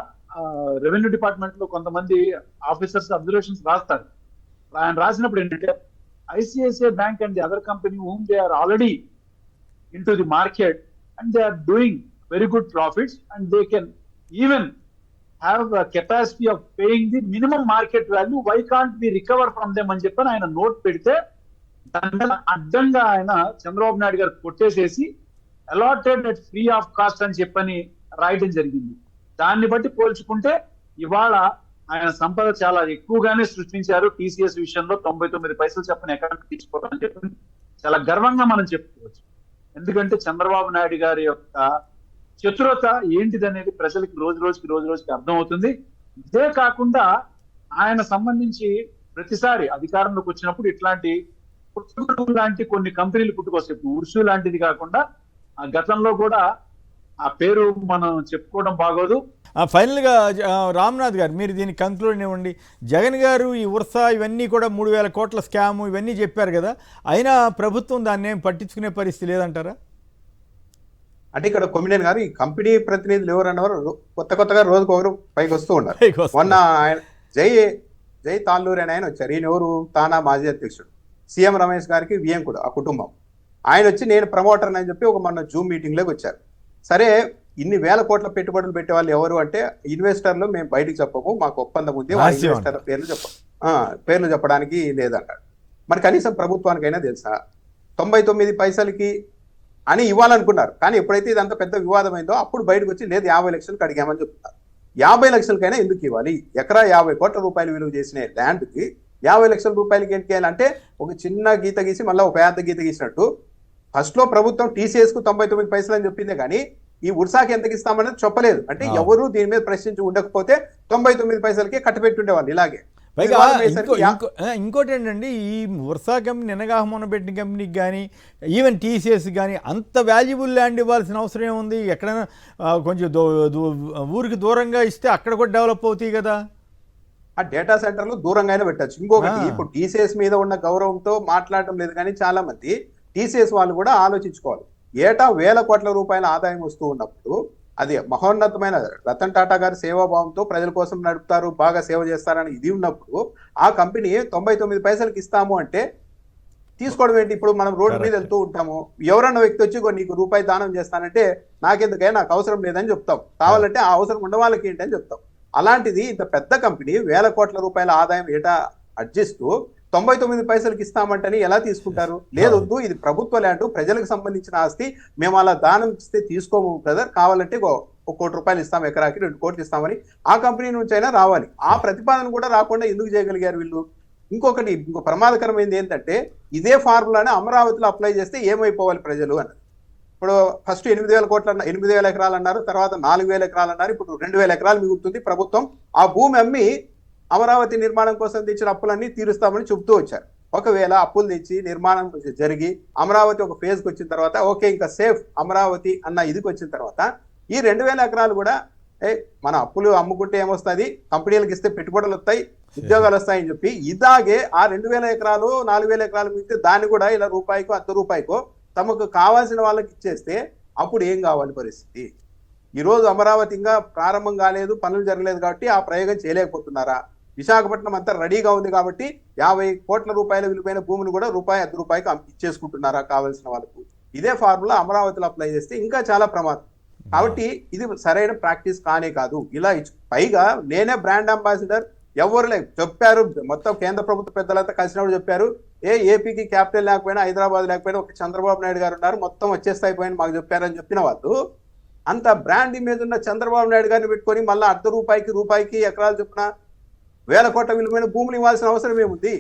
Speaker 4: రెవెన్యూ డిపార్ట్మెంట్ లో కొంతమంది ఆఫీసర్స్ అబ్జర్వేషన్స్ రాస్తారు. ఆయన రాసినప్పుడు ఏంటంటే, ICICI bank and the other company whom they are already into the market and they are doing very good profits and they can even have capacity of paying the minimum market value, why can't be recover from them అని చెప్పని ఆయన note పెడితే, దాని మీద అడ్డంగా ఆయన చంద్రబాబు నాయుడు గారు కొట్టేసేసి allotted at free of cost అని చెప్పని రాయడం జరిగింది. దాన్ని బట్టి పోల్చుకుంటే ఇవాళ ఆయన సంపద చాలా ఎక్కువగానే సృష్టించారు. టీసీఎస్ విషయంలో 99 పైసలు చెప్పని ఎకరానికి తీసుకోవాలని చెప్పి చాలా గర్వంగా మనం చెప్పుకోవచ్చు. ఎందుకంటే చంద్రబాబు నాయుడు గారి యొక్క చతురత ఏంటిదనేది ప్రజలకు రోజు రోజుకి అర్థమవుతుంది. ఇదే కాకుండా ఆయన సంబంధించి ప్రతిసారి అధికారంలోకి వచ్చినప్పుడు ఇట్లాంటి లాంటి కొన్ని కంపెనీలు పుట్టుకొస్తాయి. ఉర్సు లాంటిది కాకుండా గతంలో కూడా ఆ పేరు మనం చెప్పుకోవడం బాగోదు.
Speaker 1: ఫైనల్గా రామ్నాథ్ గారు, మీరు దీన్ని కంక్లూడ్ ఇవ్వండి. జగన్ గారు ఈ ఉర్సా ఇవన్నీ కూడా 3000 కోట్ల స్కాము ఇవన్నీ చెప్పారు కదా, అయినా ప్రభుత్వం దాన్ని ఏం పట్టించుకునే పరిస్థితి లేదంటారా?
Speaker 2: అంటే ఇక్కడ కొమ్మినేని గారు, ఈ కంపెనీ ప్రతినిధులు ఎవరన్నవారు కొత్తగా రోజుకొకరు పైకి వస్తూ ఉన్నారు. మొన్న ఆయన జై తాళ్ళూరి అని ఆయన వచ్చారు. ఈయన ఎవరు? తానా మాజీ అధ్యక్షుడు, సీఎం రమేష్ గారికి వియంకుడు ఆ కుటుంబం. ఆయన వచ్చి నేను ప్రమోటర్ అని చెప్పి ఒక మొన్న జూమ్ మీటింగ్లోకి వచ్చారు. సరే ఇన్ని వేల కోట్ల పెట్టుబడులు పెట్టే వాళ్ళు ఎవరు అంటే ఇన్వెస్టర్లు మేము బయటికి చెప్పము, మాకు ఒప్పందం ఉంది, ఇన్వెస్టర్ పేర్లు చెప్పడానికి లేదన్నాడు. మరి కనీసం ప్రభుత్వానికైనా తెలుసా? 99 పైసలకి అని ఇవ్వాలనుకున్నారు, కానీ ఎప్పుడైతే ఇదంతా పెద్ద వివాదమైందో అప్పుడు బయటకు వచ్చి లేదు 50 లక్షలకు అడిగామని చెప్తున్నారు. 50 లక్షలకైనా ఎందుకు ఇవ్వాలి? ఎకరా 50 కోట్ల రూపాయలు విలువ చేసిన ల్యాండ్కి 50 లక్షల రూపాయలకి ఏంటి చేయాలంటే ఒక చిన్న గీత గీసి మళ్ళీ ఒక పెద్ద గీత గీసినట్టు. ఫస్ట్ లో ప్రభుత్వం టీసీఎస్ కు 99 పైసలు అని చెప్పిందే కానీ ఈ ఉర్సాకి ఎంతకి ఇస్తామనేది చెప్పలేదు. అంటే ఎవరు దీని మీద ప్రశ్నించి ఉండకపోతే 99 పైసలకే కట్టబెట్టి ఉండేవాళ్ళు ఇలాగే.
Speaker 1: పైగా ఇంకోటి ఏంటండి, ఈ ఉర్సా కంపెనీ నినగాహమన పెట్టిన కంపెనీకి కానీ ఈవెన్ టీసీఎస్ కానీ అంత వాల్యుబుల్ ల్యాండ్ ఇవ్వాల్సిన అవసరం ఏముంది? ఎక్కడైనా కొంచెం ఊరికి దూరంగా ఇస్తే అక్కడ కూడా డెవలప్ అవుతాయి కదా.
Speaker 2: ఆ డేటా సెంటర్లు దూరంగా అయినా పెట్టచ్చు. ఇంకొకటి ఇప్పుడు టీసీఎస్ మీద ఉన్న గౌరవంతో మాట్లాడటం లేదు, కానీ చాలా మంది టీసీఎస్ వాళ్ళు కూడా ఆలోచించుకోవాలి. ఏటా 1000 కోట్ల రూపాయల ఆదాయం వస్తూ ఉన్నప్పుడు అది మహోన్నతమైన రతన్ టాటా గారి సేవాభావంతో ప్రజల కోసం నడుపుతారు, బాగా సేవ చేస్తారని ఇది ఉన్నప్పుడు ఆ కంపెనీ 99 పైసలకి ఇస్తాము అంటే తీసుకోవడం ఏంటి? ఇప్పుడు మనం రోడ్డు మీద వెళ్తూ ఉంటాము, ఎవరన్నా వ్యక్తి వచ్చి నీకు రూపాయి దానం చేస్తానంటే నాకెందుకైనా నాకు అవసరం లేదని చెప్తాం, కావాలంటే ఆ అవసరం ఉన్న వాళ్ళకి ఏంటి అని చెప్తాం. అలాంటిది ఇంత పెద్ద కంపెనీ 1000 కోట్ల రూపాయల ఆదాయం ఏటా అర్జిస్తూ 99 పైసలకి ఇస్తామంటని ఎలా తీసుకుంటారు? లేదొద్దు, ఇది ప్రభుత్వ ల్యాండ్, ప్రజలకు సంబంధించిన ఆస్తి, మేము అలా దానం ఇస్తే తీసుకోము బ్రదర్, కావాలంటే 1 కోటి రూపాయలు ఇస్తాం, ఎకరాకి 2 కోట్లు ఇస్తామని ఆ కంపెనీ నుంచి అయినా రావాలి. ఆ ప్రతిపాదన కూడా రాకుండా ఎందుకు చేయగలిగారు వీళ్ళు? ఇంకో ప్రమాదకరమైనది ఏంటంటే ఇదే ఫార్ములానే అమరావతిలో అప్లై చేస్తే ఏమైపోవాలి ప్రజలు అన్నది. ఇప్పుడు ఫస్ట్ 8,000 కోట్ల 8,000 ఎకరాలు అన్నారు, తర్వాత 4,000 ఎకరాలు అన్నారు, ఇప్పుడు 2,000 ఎకరాలు మిగులుతుంది. ప్రభుత్వం ఆ భూమి అమ్మి అమరావతి నిర్మాణం కోసం తెచ్చిన అప్పులన్నీ తీరుస్తామని చెబుతూ వచ్చారు. ఒకవేళ అప్పులు తెచ్చి నిర్మాణం జరిగి అమరావతి ఒక ఫేజ్కి వచ్చిన తర్వాత ఓకే ఇంకా సేఫ్ అమరావతి అన్న ఇదికి వచ్చిన తర్వాత ఈ 2,000 ఎకరాలు కూడా మన అప్పులు అమ్ముకుంటే ఏమొస్తుంది, కంపెనీలకు ఇస్తే పెట్టుబడులు వస్తాయి, ఉద్యోగాలు వస్తాయని చెప్పి ఇలాగే ఆ 2,000 ఎకరాలు 4,000 ఎకరాలు మిగిలితే దాన్ని కూడా ఇలా రూపాయికో 100 రూపాయికో తమకు కావాల్సిన వాళ్ళకి ఇచ్చేస్తే అప్పుడు ఏం కావాలి పరిస్థితి? ఈరోజు అమరావతి ఇంకా ప్రారంభం కాలేదు, పనులు జరగలేదు కాబట్టి ఆ ప్రయోగం చేయలేకపోతున్నారా? విశాఖపట్నం అంతా రెడీగా ఉంది కాబట్టి 50 కోట్ల రూపాయల విలువైన భూమిని కూడా రూపాయి 100 రూపాయికి ఇచ్చేసుకుంటున్నారా కావాల్సిన వాళ్ళకు? ఇదే ఫార్ములా అమరావతిలో అప్లై చేస్తే ఇంకా చాలా ప్రమాదం. కాబట్టి ఇది సరైన ప్రాక్టీస్ కానే కాదు. ఇలా పైగా నేనే బ్రాండ్ అంబాసిడర్, ఎవరు చెప్పారు, మొత్తం కేంద్ర ప్రభుత్వ పెద్దలంతా కలిసినప్పుడు చెప్పారు, ఏపీకి క్యాపిటల్ లేకపోయినా హైదరాబాద్ లేకపోయినా ఒక చంద్రబాబు నాయుడు గారు ఉన్నారు, మొత్తం వచ్చేస్తాయిపోయిన మాకు చెప్పారని చెప్పిన వాళ్ళు అంత బ్రాండ్ ఇమేజ్ ఉన్న చంద్రబాబు నాయుడు గారిని పెట్టుకొని మళ్ళీ 100 రూపాయికి ఎకరాలు చొప్పున 1000 కోట్ల విలువైన భూములు ఇవ్వాల్సిన అవసరం ఏముంది?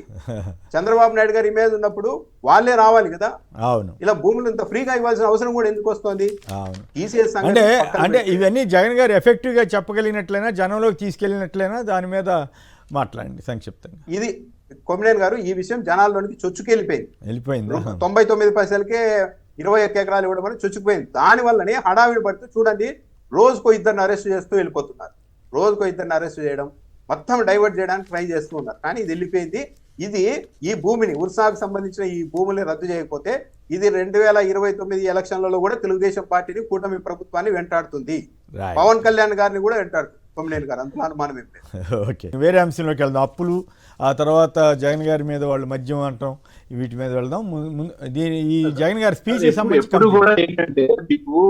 Speaker 2: చంద్రబాబు నాయుడు గారి ఇమేజ్ ఉన్నప్పుడు వాళ్ళే రావాలి కదా. అవును, ఇలా భూములు ఇంత ఫ్రీగా ఇవ్వాల్సిన అవసరం కూడా ఎందుకు వస్తుంది?
Speaker 1: అంటే ఇవన్నీ జగన్ గారు ఎఫెక్టివ్ గా చెప్పగలిగినట్లయినా, జనంలోకి తీసుకెళ్ళినట్లయినా దాని మీద మాట్లాడండి సంక్షిప్తంగా.
Speaker 2: ఇది కొమ్మినేని గారు, ఈ విషయం జనాల్లోనికి వెళ్ళిపోయింది. 99 పైసలకే 21 ఎకరాలు ఇవ్వడం అని చొచ్చుకుపోయింది. దాని వల్లనే హడావిడి పడుతూ చూడండి, రోజుకో 2 అరెస్ట్ చేస్తూ వెళ్ళిపోతున్నారు. రోజుకో 2 అరెస్ట్ చేయడం, మొత్తం డైవర్ట్ చేయడానికి ట్రై చేస్తూ ఉన్నారు. కానీ ఇది వెళ్ళిపోయింది. ఇది ఈ భూమిని ఉర్సాకు సంబంధించిన ఈ భూముల్ని రద్దు చేయకపోతే ఇది 2029 ఎలక్షన్లలో కూడా తెలుగుదేశం పార్టీని, కూటమి ప్రభుత్వాన్ని వెంటాడుతుంది, పవన్ కళ్యాణ్ గారిని కూడా వెంటాడుతుంది కొమ్మినేని గారు, అందులో అనుమానం ఏం లేదు.
Speaker 1: ఓకే, వేరే అంశంలోకి వెళ్దాం. అప్పులు, ఆ తర్వాత జగన్ గారి మీద వాళ్ళు మద్యం అంటాం, వీటి మీద వెళ్దాం. ఈ జగన్ గారి స్పీచ్
Speaker 4: ఏంటంటే మీకు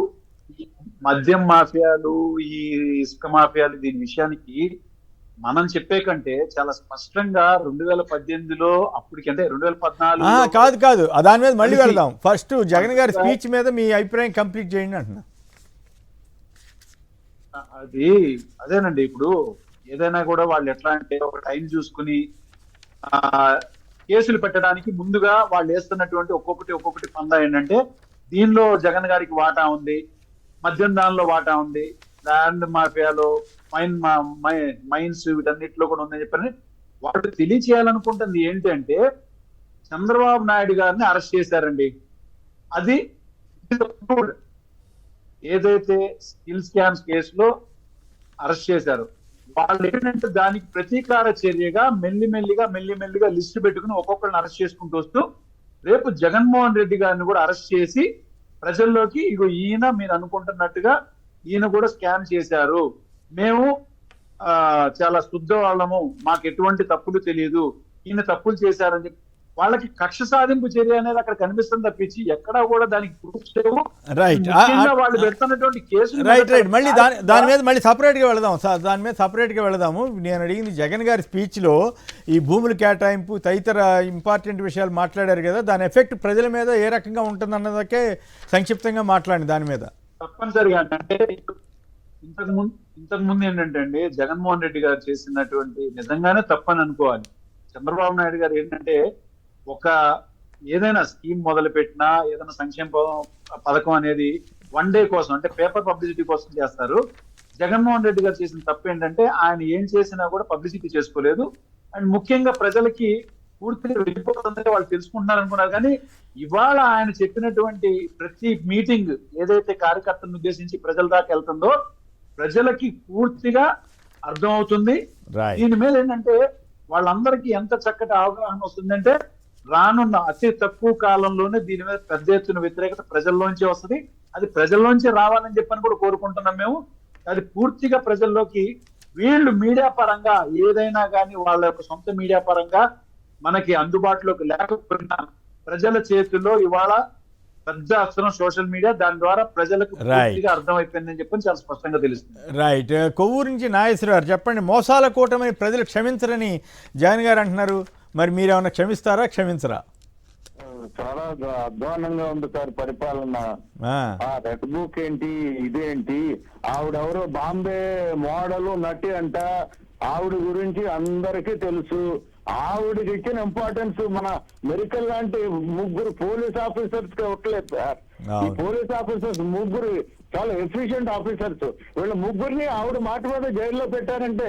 Speaker 4: మద్యం మాఫియాలు, ఈ ఇసుక మాఫియాలు, దీని విషయానికి మనం చెప్పే కంటే చాలా స్పష్టంగా 2018లో అప్పటికి, అంటే 2014
Speaker 1: కాదు దాని మీద మళ్ళీ వెళ్దాం. ఫస్ట్ జగన్ గారి స్పీచ్ మీద మీ అభిప్రాయం కంప్లీట్ చేయండి అంటున్నా.
Speaker 4: అదేనండి, ఇప్పుడు ఏదైనా కూడా వాళ్ళు ఎట్లా అంటే ఒక టైం చూసుకుని కేసులు పెట్టడానికి ముందుగా వాళ్ళు వేస్తున్నటువంటి ఒక్కొక్కటి పందా ఏంటంటే దీనిలో జగన్ గారికి వాటా ఉంది, మద్యం దానిలో వాటా ఉంది, ల్యాండ్ మాఫియాలో మైన్స్ వీటన్నిటిలో కూడా ఉందని చెప్పని వాళ్ళు తెలియచేయాలనుకుంటుంది ఏంటి అంటే చంద్రబాబు నాయుడు గారిని అరెస్ట్ చేశారండి. అది ఏదైతే స్కిల్ స్కామ్స్ కేసులో అరెస్ట్ చేశారు, వాళ్ళు ఏంటంటే దానికి ప్రతీకార చర్యగా మెల్లిమెల్లిగా లిస్టు పెట్టుకుని ఒక్కొక్కరిని అరెస్ట్ చేసుకుంటూ వస్తూ రేపు జగన్మోహన్ రెడ్డి గారిని కూడా అరెస్ట్ చేసి ప్రజల్లోకి ఇగో ఈయన మీరు అనుకుంటున్నట్టుగా ఈయన కూడా స్కామ్ చేశారు, మేము చాలా శుద్ధ వాళ్ళము, మాకు ఎటువంటి తప్పులు తెలియదు, ఈయన తప్పులు చేశారని చెప్పి వాళ్ళకి కక్ష సాధింపు చర్య అనేది అక్కడ కనిపిస్తుంది తప్పించి ఎక్కడా కూడా దానికి ప్రూఫ్స్ లేవు.
Speaker 1: రైట్
Speaker 4: ముఖ్యంగా వాళ్ళు పెడుతున్నటువంటి కేసులు
Speaker 1: రైట్ మళ్ళీ దాని మీద మళ్ళీ సపరేట్గా వెళదాం సార్, దాని మీద సపరేట్గా వెళదాము. నేను అడిగింది జగన్ గారి స్పీచ్లో ఈ భూముల కేటాయింపు తదితర ఇంపార్టెంట్ విషయాలు మాట్లాడారు కదా, దాని ఎఫెక్ట్ ప్రజల మీద ఏ రకంగా ఉంటుందన్నదకే సంక్షిప్తంగా మాట్లాడండి దాని మీద.
Speaker 4: తప్పనిసరిగా అంటే ఇంతకు ముందు ఏంటంటే అండి, జగన్మోహన్ రెడ్డి గారు చేసినటువంటి నిజంగానే తప్పని అనుకోవాలి. చంద్రబాబు నాయుడు గారు ఏంటంటే ఒక ఏదైనా స్కీమ్ మొదలు పెట్టినా ఏదైనా సంక్షేమ పథకం అనేది వన్ డే కోసం అంటే పేపర్ పబ్లిసిటీ కోసం చేస్తారు. జగన్మోహన్ రెడ్డి గారు చేసిన తప్పు ఏంటంటే ఆయన ఏం చేసినా కూడా పబ్లిసిటీ చేసుకోలేదు. అండ్ ముఖ్యంగా ప్రజలకి పూర్తిగా వెళ్ళిపోతుందంటే వాళ్ళు తెలుసుకుంటున్నారు అనుకున్నారు. కానీ ఇవాళ ఆయన చెప్పినటువంటి ప్రతి మీటింగ్ ఏదైతే కార్యకర్తలను ఉద్దేశించి ప్రజల దాకా వెళ్తుందో ప్రజలకి పూర్తిగా అర్థం అవుతుంది. దీని మీద ఏంటంటే వాళ్ళందరికీ ఎంత చక్కటి అవగాహన వస్తుందంటే రానున్న అతి తక్కువ కాలంలోనే దీని మీద పెద్ద ఎత్తున వ్యతిరేకత ప్రజల్లోంచి వస్తుంది. అది ప్రజల్లోంచి రావాలని చెప్పని కూడా కోరుకుంటున్నాం మేము. అది పూర్తిగా ప్రజల్లోకి వీళ్ళు మీడియా పరంగా ఏదైనా కానీ వాళ్ళ యొక్క సొంత మీడియా పరంగా మనకి అందుబాటులోకి లేకపోయినా ప్రజల చేతుల్లో ఇవాళ పెద్ద అక్షరం సోషల్ మీడియా, దాని ద్వారా ప్రజలకు పూర్తిగా అర్థం అయిపోయిందని చెప్పని చాలా స్పష్టంగా తెలుస్తుంది.
Speaker 1: రైట్. కొవ్వూరు నుంచి నాగేశ్వర గారు చెప్పండి, మోసాల కూటమిని ప్రజలు క్షమించరని జగన్ గారు అంటున్నారు, మరి మీరేమన్నా క్షమిస్తారా క్షమించరా?
Speaker 5: చాలా అధ్వానంగా ఉంది సార్ పరిపాలన. రెడ్ బుక్ ఏంటి ఇదేంటి, ఆవిడెవరో బాంబే మోడల్ నటి అంట, ఆవిడ గురించి అందరికీ తెలుసు. ఆవిడకి ఇచ్చిన ఇంపార్టెన్స్ మన మెరికల్ లాంటి ముగ్గురు పోలీస్ ఆఫీసర్స్ కి ఇవ్వట్లేదు సార్. ఈ పోలీస్ ఆఫీసర్స్ ముగ్గురు చాలా ఎఫిషియెంట్ ఆఫీసర్స్, వీళ్ళ ముగ్గురిని ఆవిడ మాట మీద జైల్లో పెట్టారంటే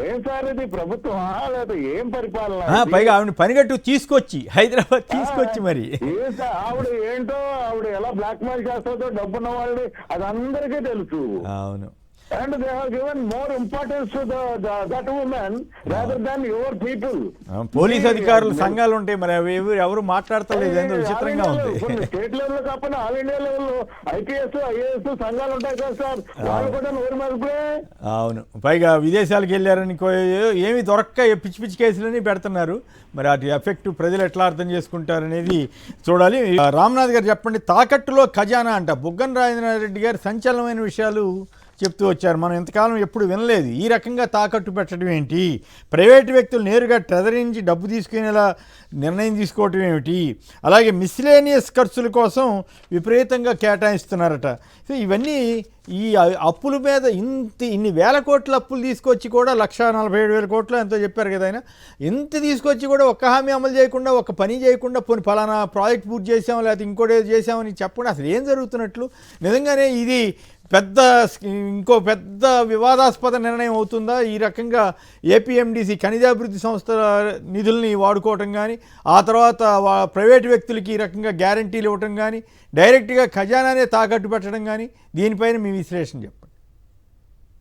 Speaker 5: ఏం సార్ ఇది ప్రభుత్వం లేదా ఏం పరిపాలన?
Speaker 1: పైగా ఆవిడ పనిగట్టు తీసుకొచ్చి హైదరాబాద్ తీసుకొచ్చి మరి
Speaker 5: ఏం సార్ ఆవిడ ఏంటో, ఆవిడ ఎలా బ్లాక్ మెయిల్ చేస్తుందో డబ్బున్న వాళ్ళు అది అందరికీ తెలుసు.
Speaker 1: అవును.
Speaker 5: And they have given more importance to that woman rather than your people.
Speaker 1: Police అధికారులు సంఘాలు ఉంటాయి, మరి అవి ఎవరు మాట్లాడతలేదు, ఏందో విచిత్రంగా ఉంది.
Speaker 5: స్టేట్ లెవెల్ కాకుండా all India level IPS IAS సంఘాలు ఉంటాయి కదా సార్, వాళ్ళు కూడా నోరు మెరుపులే.
Speaker 1: అవును. పైగా విదేశాలకు వెళ్ళారని ఏమి దొరక్క పిచ్చి పిచ్చి కేసులని పెడుతున్నారు. మరి వాటి ఎఫెక్ట్ ప్రజలు ఎట్లా అర్థం చేసుకుంటారనేది చూడాలి. రామ్నాథ్ గారు చెప్పండి, తాకట్టులో ఖజానా అంట బుగ్గన రాజేంద్రారెడ్డి గారు సంచలనమైన విషయాలు చెప్తూ వచ్చారు. మనం ఇంతకాలం ఎప్పుడు వినలేదు. ఈ రకంగా తాకట్టు పెట్టడం ఏంటి, ప్రైవేటు వ్యక్తులు నేరుగా ట్రెజరీ నుంచి డబ్బు తీసుకునేలా నిర్ణయం తీసుకోవటం ఏమిటి, అలాగే మిస్లేనియస్ ఖర్చుల కోసం విపరీతంగా కేటాయిస్తున్నారట. సో ఇవన్నీ ఈ అప్పుల మీద ఇన్ని వేల కోట్ల అప్పులు తీసుకొచ్చి కూడా 1,47,000 కోట్లు ఎంతో చెప్పారు కదా ఆయన, ఇంత తీసుకొచ్చి కూడా ఒక్క హామీ అమలు చేయకుండా ఒక్క పని చేయకుండా పోనీ ఫలానా ప్రాజెక్ట్ పూర్తి చేసాం లేకపోతే ఇంకోటి చేసామని చెప్పకుండా అసలు ఏం జరుగుతున్నట్లు. నిజంగానే ఇది ఇంకో పెద్ద వివాదాస్పద నిర్ణయం అవుతుందా? ఈ రకంగా ఏపీఎండిసి ఖనిజాభివృద్ధి సంస్థల నిధుల్ని వాడుకోవటం కానీ, ఆ తర్వాత ప్రైవేటు వ్యక్తులకి ఈ రకంగా గ్యారంటీలు ఇవ్వటం కానీ, డైరెక్ట్గా ఖజానానే తాకట్టు పెట్టడం కానీ, దీనిపైన మీ విశ్లేషణ చెప్పండి.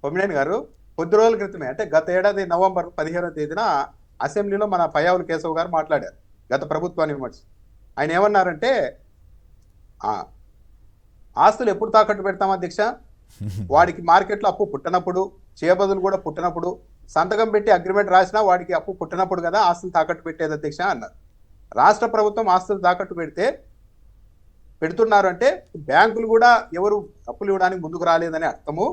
Speaker 2: కొమ్మినేని గారు కొద్ది రోజుల క్రితమే అంటే గత ఏడాది నవంబర్ 15వ తేదీన అసెంబ్లీలో మన పయ్యావుల కేశవ్ గారు మాట్లాడారు గత ప్రభుత్వాన్ని విమర్శ. ఆయన ఏమన్నారంటే ఆస్తులు ఎప్పుడు తాకట్టు పెడతాం అధ్యక్ష, వాడికి మార్కెట్లో అప్పు పుట్టినప్పుడు, చేయబదులు కూడా పుట్టినప్పుడు, సంతకం పెట్టి అగ్రిమెంట్ రాసినా వాడికి అప్పు పుట్టినప్పుడు కదా ఆస్తులు తాకట్టు పెట్టేది అధ్యక్ష అన్నారు. రాష్ట్ర ప్రభుత్వం ఆస్తులు తాకట్టు పెడుతున్నారు అంటే బ్యాంకులు కూడా ఎవరు అప్పులు ఇవ్వడానికి ముందుకు రాలేదని అర్థము.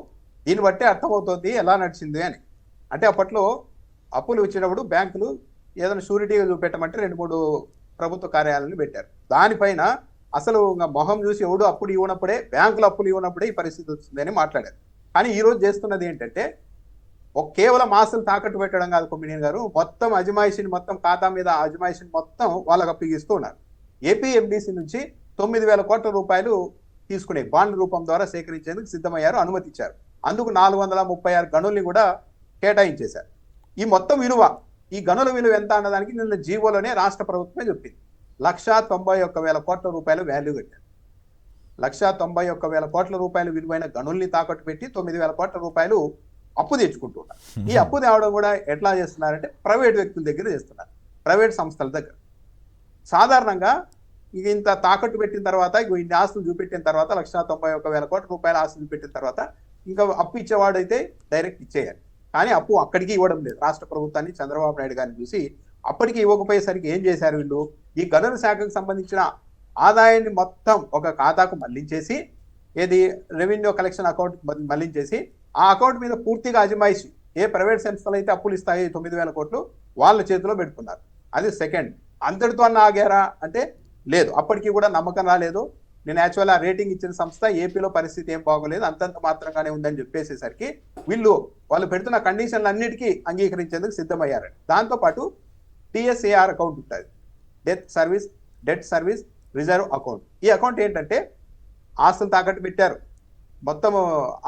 Speaker 2: దీన్ని బట్టే అర్థమవుతుంది ఎలా నడిచింది అని. అంటే అప్పట్లో అప్పులు ఇచ్చినప్పుడు బ్యాంకులు ఏదైనా షూరిటీగా చూపెట్టమంటే 2-3 ప్రభుత్వ కార్యాలయాలను పెట్టారు. దానిపైన అసలు మొహం చూసి ఎవడు అప్పుడు ఇవ్వనప్పుడే, బ్యాంకులు అప్పులు ఇవ్వనప్పుడే ఈ పరిస్థితి వస్తుందని మాట్లాడారు. కానీ ఈరోజు చేస్తున్నది ఏంటంటే కేవలం ఆస్తులు తాకట్టు పెట్టడం కాదు కొమ్మినేని గారు, మొత్తం అజమాయిషిని మొత్తం ఖాతా మీద అజమాయిషిని మొత్తం వాళ్ళకి అప్పగిస్తూ ఉన్నారు. ఏపీఎండిసి నుంచి 9,000 కోట్ల రూపాయలు తీసుకునే బాండ్ రూపం ద్వారా సేకరించేందుకు సిద్ధమయ్యారు, అనుమతిచ్చారు. అందుకు 436 గనుల్ని కూడా కేటాయించేశారు. ఈ మొత్తం విలువ, ఈ గనుల విలువ ఎంత అన్నదానికి నిన్న జీవోలోనే రాష్ట్ర ప్రభుత్వమే చెప్పింది. 191,000 కోట్ల రూపాయలు వాల్యూ కట్టారు. 191,000 కోట్ల రూపాయలు విలువైన గనుల్ని తాకట్టు పెట్టి 9,000 కోట్ల రూపాయలు అప్పు తెచ్చుకుంటున్నారు. ఈ అప్పు తేవడం కూడా ఎట్లా చేస్తున్నారంటే ప్రైవేట్ వ్యక్తుల దగ్గర చేస్తున్నారు, ప్రైవేట్ సంస్థల దగ్గర. సాధారణంగా ఇక ఇంత తాకట్టు పెట్టిన తర్వాత, ఇన్ని ఆస్తులు చూపెట్టిన తర్వాత, 191,000 కోట్ల రూపాయల ఆస్తులు చూపెట్టిన తర్వాత ఇంకా అప్పు ఇచ్చేవాడైతే డైరెక్ట్ ఇచ్చేయాలి. కానీ అప్పు అక్కడికి ఇవ్వడం లేదు. రాష్ట్ర ప్రభుత్వాన్ని, చంద్రబాబు నాయుడు గారిని చూసి అప్పటికి ఇవ్వకపోయేసరికి ఏం చేశారు వీళ్ళు, ఈ గనుల శాఖకు సంబంధించిన ఆదాయాన్ని మొత్తం ఒక ఖాతాకు మళ్లించేసి, ఏది రెవెన్యూ కలెక్షన్ అకౌంట్ మళ్లించేసి, ఆ అకౌంట్ మీద పూర్తిగా అజమాయిషి, ఏ ప్రైవేట్ సంస్థలు అయితే అప్పులు ఇస్తాయి 9,000 కోట్లు వాళ్ళ చేతిలో పెట్టుకున్నారు. అది సెకండ్. అంతటితో అన్న ఆగారా అంటే లేదు, అప్పటికి కూడా నమ్మకం రాలేదు. నేను యాక్చువల్ ఆ రేటింగ్ ఇచ్చిన సంస్థ ఏపీలో పరిస్థితి ఏం బాగోలేదు, అంతంత మాత్రంగానే ఉందని చెప్పేసేసరికి వాళ్ళు పెడుతున్న కండిషన్లు అన్నిటికీ అంగీకరించేందుకు సిద్ధమయ్యారు. దాంతోపాటు TSAR అకౌంట్ ఉంటుంది, డెట్ సర్వీస్ రిజర్వ్ అకౌంట్. ఈ అకౌంట్ ఏంటంటే ఆస్తులు తాకట్టు పెట్టారు, మొత్తం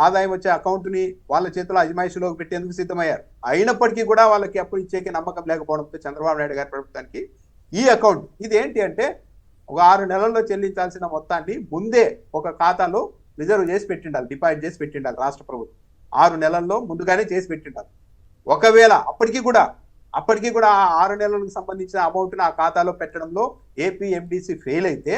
Speaker 2: ఆదాయం వచ్చే అకౌంట్ని వాళ్ళ చేతిలో అజమాయిషిలోకి పెట్టేందుకు సిద్ధమయ్యారు. అయినప్పటికీ కూడా వాళ్ళకి అప్పులు ఇచ్చేకి నమ్మకం లేకపోవడంతో చంద్రబాబు నాయుడు గారి ప్రభుత్వానికి ఈ అకౌంట్, ఇది ఏంటి అంటే ఒక 6 నెలల్లో చెల్లించాల్సిన మొత్తాన్ని ముందే ఒక ఖాతాలో రిజర్వ్ చేసి పెట్టిండాలి, డిపాజిట్ చేసి పెట్టిండాలి రాష్ట్ర ప్రభుత్వం. 6 నెలల్లో ముందుగానే చేసి పెట్టిండాలి. ఒకవేళ అప్పటికీ కూడా ఆ 6 నెలలకు సంబంధించిన అమౌంట్ని ఆ ఖాతాలో పెట్టడంలో APMDC ఫెయిల్ అయితే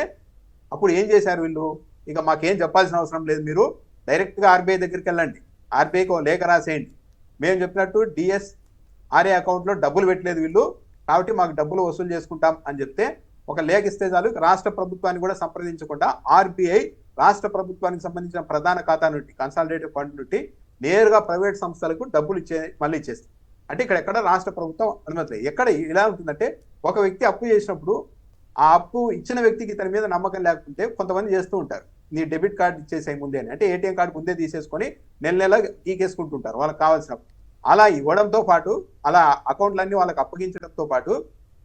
Speaker 2: అప్పుడు ఏం చేశారు వీళ్ళు, ఇక మాకేం చెప్పాల్సిన అవసరం లేదు, మీరు డైరెక్ట్గా RBI దగ్గరికి వెళ్ళండి, RBIకి లేఖ రాసేయండి, మేము చెప్పినట్టు DSRA అకౌంట్లో డబ్బులు పెట్టలేదు వీళ్ళు, కాబట్టి మాకు డబ్బులు వసూలు చేసుకుంటాం అని చెప్తే ఒక లేఖ ఇస్తే చాలు, రాష్ట్ర ప్రభుత్వాన్ని కూడా సంప్రదించకుండా RBI రాష్ట్ర ప్రభుత్వానికి సంబంధించిన ప్రధాన ఖాతా నుండి, కన్సాలిడేటెడ్ ఫండ్ నుండి నేరుగా ప్రైవేట్ సంస్థలకు డబ్బులు మళ్ళీ ఇచ్చేస్తుంది. అంటే ఇక్కడ రాష్ట్ర ప్రభుత్వం అనుమతి లేదు. ఎక్కడ ఇలా ఉంటుందంటే, ఒక వ్యక్తి అప్పు చేసినప్పుడు ఆ అప్పు ఇచ్చిన వ్యక్తికి తన మీద నమ్మకం లేకుంటే కొంతమంది చేస్తూ ఉంటారు, నీ డెబిట్ కార్డు ఇచ్చేసే ముందే అని, అంటే ATM కార్డు ముందే తీసేసుకొని నెల గీకేసుకుంటుంటారు వాళ్ళకి కావాల్సినప్పుడు. అలా ఇవ్వడంతో పాటు, అలా అకౌంట్లన్నీ వాళ్ళకి అప్పగించడంతో పాటు,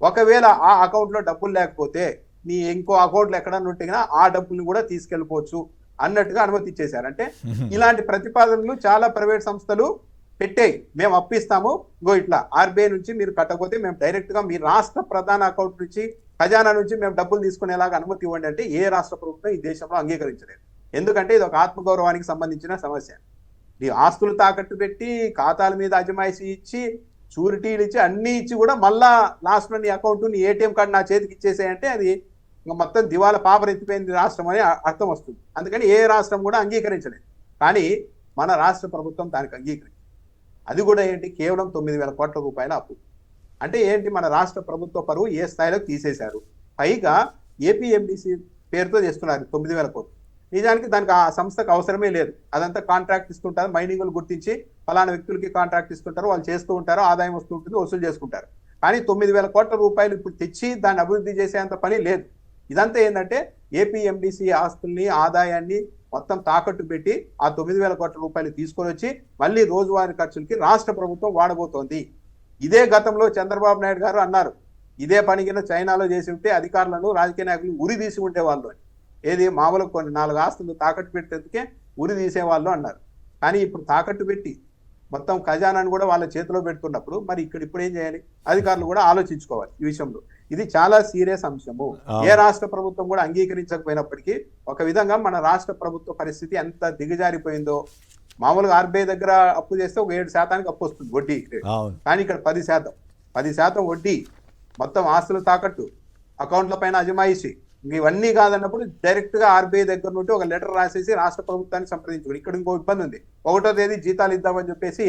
Speaker 2: ఒకవేళ ఆ అకౌంట్లో డబ్బులు లేకపోతే నీ ఇంకో అకౌంట్లో ఎక్కడన్నా ఉంటే ఆ డబ్బుల్ని కూడా తీసుకెళ్ళిపోవచ్చు అన్నట్టుగా అనుమతి ఇచ్చేశారు. అంటే ఇలాంటి ప్రతిపాదనలు చాలా ప్రైవేట్ సంస్థలు పెట్టాయి, మేము అప్పిస్తాము, ఇంకో ఇట్లా RBI నుంచి మీరు కట్టకపోతే మేము డైరెక్ట్గా మీ రాష్ట్ర ప్రధాన అకౌంట్ నుంచి, ఖజానా నుంచి మేము డబ్బులు తీసుకునేలాగా అనుమతి ఇవ్వండి అంటే ఏ రాష్ట్ర ప్రభుత్వం ఈ దేశంలో అంగీకరించలేదు. ఎందుకంటే ఇది ఒక ఆత్మగౌరవానికి సంబంధించిన సమస్య. ఈ ఆస్తులు తాకట్టు పెట్టి, ఖాతాల మీద అజమాయిషీ ఇచ్చి, షూరిటీలు ఇచ్చి, అన్ని ఇచ్చి కూడా మళ్ళా లాస్ట్లో నీ అకౌంట్, నీ ATM కార్డు నా చేతికి ఇచ్చేసాయంటే అది మొత్తం దివాలా పాపరెత్తిపోయింది రాష్ట్రం అని అర్థం వస్తుంది. అందుకని ఏ రాష్ట్రం కూడా అంగీకరించలేదు. కానీ మన రాష్ట్ర ప్రభుత్వం దానికి అంగీకరించింది. అది కూడా ఏంటి, కేవలం 9,000 కోట్ల రూపాయల అప్పు. అంటే ఏంటి, మన రాష్ట్ర ప్రభుత్వ పరువు ఏ స్థాయిలోకి తీసేశారు. పైగా APMDC పేరుతో చేస్తున్నారు 9,000 కోట్లు. నిజానికి దానికి ఆ సంస్థకు అవసరమే లేదు, అదంతా కాంట్రాక్ట్ ఇస్తుంటారు, మైనింగ్లు గుర్తించి ఫలానా వ్యక్తులకి కాంట్రాక్ట్ ఇస్తుంటారు, వాళ్ళు చేస్తూ ఉంటారు, ఆదాయం వస్తూ ఉంటుంది, వసూలు చేసుకుంటారు. కానీ 9,000 కోట్ల రూపాయలు ఇప్పుడు తెచ్చి దాన్ని అభివృద్ధి చేసేంత పని లేదు. ఇదంతా ఏంటంటే APMDC ఆస్తుల్ని, ఆదాయాన్ని మొత్తం తాకట్టు పెట్టి ఆ 9,000 కోట్ల రూపాయలు తీసుకొని వచ్చి మళ్ళీ రోజువారీ ఖర్చులకి రాష్ట్ర ప్రభుత్వం వాడబోతోంది. ఇదే గతంలో చంద్రబాబు నాయుడు గారు అన్నారు, ఇదే పని కింద చైనాలో చేసి ఉంటే అధికారులను, రాజకీయ నాయకులు ఉరి తీసి ఉండేవాళ్ళు అని. ఏది మామూలుగా కొన్ని 4 ఆస్తులు తాకట్టు పెట్టేందుకే ఉరి తీసేవాళ్ళు అన్నారు. కానీ ఇప్పుడు తాకట్టు పెట్టి మొత్తం ఖజానాను కూడా వాళ్ళ చేతిలో పెడుతున్నప్పుడు మరి ఇప్పుడు ఏం చేయాలి, అధికారులు కూడా ఆలోచించుకోవాలి ఈ విషయంలో. ఇది చాలా సీరియస్ అంశము. ఏ రాష్ట్ర ప్రభుత్వం కూడా అంగీకరించకపోయినప్పటికీ ఒక విధంగా మన రాష్ట్ర ప్రభుత్వ పరిస్థితి ఎంత దిగజారిపోయిందో. మామూలుగా RBI దగ్గర అప్పు చేస్తే ఒక 7% అప్పు వస్తుంది వడ్డీ, కానీ ఇక్కడ 10% వడ్డీ, మొత్తం ఆస్తులు తాకట్టు, అకౌంట్ల పైన అజమాయిషి, ఇవన్నీ కాదన్నప్పుడు డైరెక్ట్గా RBI దగ్గర నుండి ఒక లెటర్ రాసేసి రాష్ట్ర ప్రభుత్వాన్ని సంప్రదించుకోండి. ఇక్కడ ఇంకో ఇబ్బంది ఉంది, 1వ తేదీ జీతాలు ఇద్దామని చెప్పేసి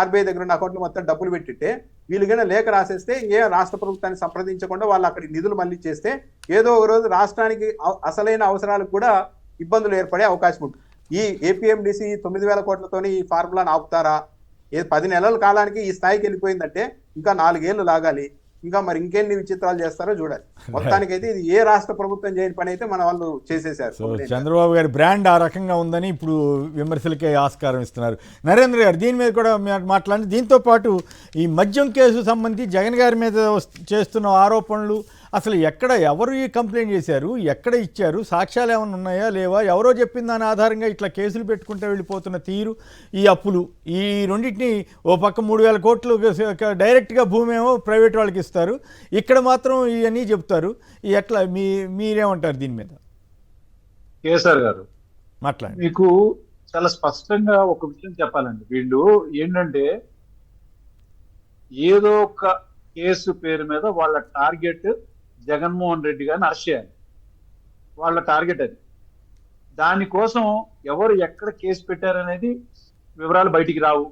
Speaker 2: RBI దగ్గర ఉన్న అకౌంట్లో మొత్తం డబ్బులు పెట్టితే వీళ్ళకైనా లేఖ రాసేస్తే ఏ రాష్ట్ర ప్రభుత్వాన్ని సంప్రదించకుండా వాళ్ళు అక్కడికి నిధులు మళ్ళీ చేస్తే ఏదో ఒక రోజు రాష్ట్రానికి అసలైన అవసరాలకు కూడా ఇబ్బందులు ఏర్పడే అవకాశం ఉంటుంది. ఈ APMDC 9,000 కోట్లతోని ఈ ఫార్ములాను ఆపుతారా? 10 నెలల కాలానికి ఈ స్థాయికి వెళ్ళిపోయిందంటే ఇంకా 4 ఏళ్ళు లాగాలి. ఇంకా మరి ఇంకెన్ని విచిత్రాలు చేస్తారో చూడాలి. మొత్తానికైతే ఇది ఏ రాష్ట్ర ప్రభుత్వం చేయని పని అయితే మన వాళ్ళు చేసేసారు.
Speaker 1: చంద్రబాబు గారి బ్రాండ్ ఆ రకంగా ఉందని ఇప్పుడు విమర్శలకే ఆస్కారం ఇస్తున్నారు. నరేంద్ర గారు దీని మీద కూడా మాట్లాడి, దీంతో పాటు ఈ మద్యం కేసు సంబంధించి జగన్ గారి మీద చేస్తున్న ఆరోపణలు, అసలు ఎక్కడ ఎవరు ఈ కంప్లైంట్ చేశారు, ఎక్కడ ఇచ్చారు, సాక్ష్యాలు ఏమైనా ఉన్నాయా లేవా, ఎవరో చెప్పిన దాని ఆధారంగా ఇట్లా కేసులు పెట్టుకుంటే వెళ్ళిపోతున్న తీరు, ఈ అప్పులు, ఈ రెండింటిని ఓ పక్క 3,000 కోట్లు డైరెక్ట్గా భూమి ఏమో ప్రైవేట్ వాళ్ళకి ఇస్తారు, ఇక్కడ మాత్రం ఇవన్నీ చెప్తారు. ఎట్లా మీరేమంటారు దీని మీద?
Speaker 4: కేసీఆర్ గారు
Speaker 1: మాట్లాడి
Speaker 4: మీకు చాలా స్పష్టంగా ఒక విషయం చెప్పాలండి. వీళ్ళు ఏంటంటే ఏదో ఒక కేసు పేరు మీద వాళ్ళ టార్గెట్ జగన్మోహన్ రెడ్డి గారిని అరెస్ట్ చేయాలి, వాళ్ళ టార్గెట్ అది. దానికోసం ఎవరు ఎక్కడ కేసు పెట్టారనేది వివరాలు బయటికి రావు.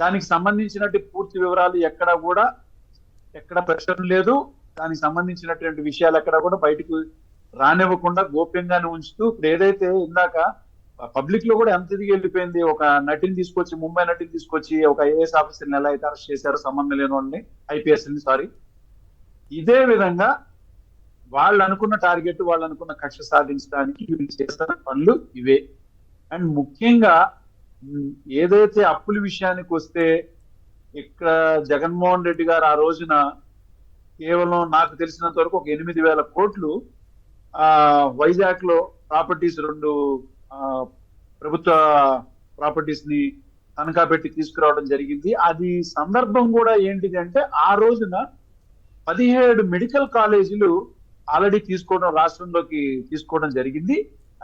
Speaker 4: దానికి సంబంధించినట్టు పూర్తి వివరాలు ఎక్కడ కూడా ఎక్కడ ప్రెషర్ లేదు, దానికి సంబంధించినటువంటి విషయాలు ఎక్కడ కూడా బయటకు రానివ్వకుండా గోప్యంగానే ఉంచుతూ, ఇప్పుడు ఏదైతే ఇందాక పబ్లిక్ లో కూడా ఎంత దిగి వెళ్ళిపోయింది, ఒక నటిని తీసుకొచ్చి, ముంబై నటిని తీసుకొచ్చి ఒక ఐఏఎస్ ఆఫీసర్ని ఎలా అయితే అరెస్ట్ చేశారో సంబంధం లేని వాళ్ళని, ఐపీఎస్ సారీ, ఇదే విధంగా వాళ్ళు అనుకున్న టార్గెట్, వాళ్ళు అనుకున్న కక్ష సాధించడానికి వీళ్ళు చేస్తున్న పనులు ఇవే. అండ్ ముఖ్యంగా ఏదైతే అప్పుల విషయానికి వస్తే, ఇక్కడ జగన్మోహన్ రెడ్డి గారు ఆ రోజున కేవలం నాకు తెలిసినంత వరకు ఒక 8,000 కోట్లు వైజాగ్ లో ప్రాపర్టీస్, 2 ప్రభుత్వ ప్రాపర్టీస్ ని తనఖా పెట్టి తీసుకురావడం జరిగింది. అది సందర్భం కూడా ఏంటిది అంటే, ఆ రోజున 17 మెడికల్ కాలేజీలు ఆల్రెడీ రాష్ట్రంలోకి తీసుకోవడం జరిగింది.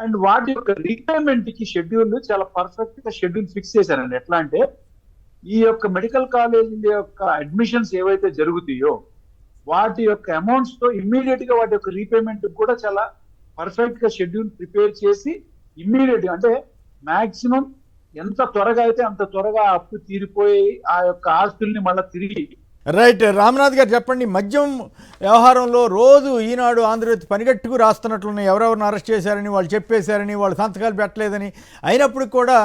Speaker 4: అండ్ వాటి యొక్క రీపేమెంట్ కి షెడ్యూల్ చాలా పర్ఫెక్ట్ గా షెడ్యూల్ ఫిక్స్ చేశారండి. ఎట్లా అంటే, ఈ యొక్క మెడికల్ కాలేజీల యొక్క అడ్మిషన్స్ ఏవైతే జరుగుతాయో వాటి యొక్క అమౌంట్స్ తో ఇమ్మీడియట్ గా వాటి యొక్క రీపేమెంట్ కూడా చాలా పర్ఫెక్ట్ గా షెడ్యూల్ ప్రిపేర్ చేసి ఇమ్మీడియట్ గా, అంటే మాక్సిమం ఎంత త్వరగా అయితే అంత త్వరగా అప్పు తీరిపోయి ఆ యొక్క ఆస్తుల్ని మళ్ళీ తిరిగి.
Speaker 1: రైట్. రామనాథ్ గారు చెప్పండి, మద్యం వ్యవహారంలో రోజు ఈనాడు, ఆంధ్రజ్యోతి పనిగట్టుకు రాస్తున్నట్లున్నాయి. ఎవరెవరిని అరెస్ట్ చేశారని వాళ్ళు చెప్పేశారని, వాళ్ళు సంతకాలు పెట్టలేదని. అయినప్పుడు కూడా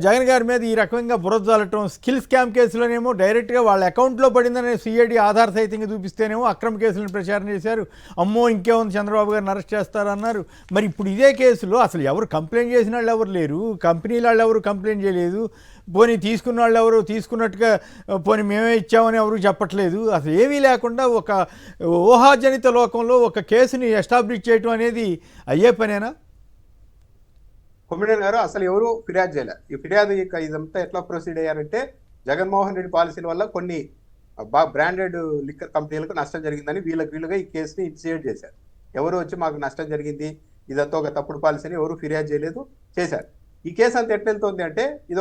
Speaker 1: జగన్ గారి మీద ఈ రకంగా బురద జల్లటం, స్కిల్ స్కామ్ కేసులోనేమో డైరెక్ట్గా వాళ్ళ అకౌంట్లో పడిందని సిఐడి ఆధార సహితంగా చూపిస్తేనేమో అక్రమ కేసులను ప్రచారం చేశారు. అమ్మో ఇంకేముంది చంద్రబాబు గారిని అరెస్ట్ చేస్తారన్నారు. మరి ఇప్పుడు ఇదే కేసులో అసలు ఎవరు కంప్లైంట్ చేసిన వాళ్ళు ఎవరు లేరు, కంపెనీల వాళ్ళు ఎవరు కంప్లైంట్ చేయలేదు, పోనీ తీసుకున్న వాళ్ళు ఎవరు తీసుకున్నట్టుగా పోనీ మేమే ఇచ్చామని ఎవరు చెప్పట్లేదు. అసలు ఏమీ లేకుండా ఒక ఊహాజనిత లోకంలో ఒక కేసుని ఎస్టాబ్లిష్ చేయటం అనేది అయ్యే పనేనా?
Speaker 2: కొమ్మినేని గారు, అసలు ఎవరు ఫిర్యాదు చేయలేదు. ఈ ఫిర్యాదు ఇదంతా ఎట్లా ప్రొసీడ్ అయ్యారంటే, జగన్మోహన్ రెడ్డి పాలసీల వల్ల కొన్ని బ్రాండెడ్ లిక్కర్ కంపెనీలకు నష్టం జరిగిందని వీళ్ళుగా ఈ కేసుని ఇనిషియేట్ చేశారు. ఎవరు వచ్చి మాకు నష్టం జరిగింది, ఇదంతా ఒక తప్పుడు పాలసీని ఎవరు ఫిర్యాదు చేయలేదు, చేశారు. ఈ కేసు అంతా ఎట్లా వెళ్తుంది అంటే, ఇది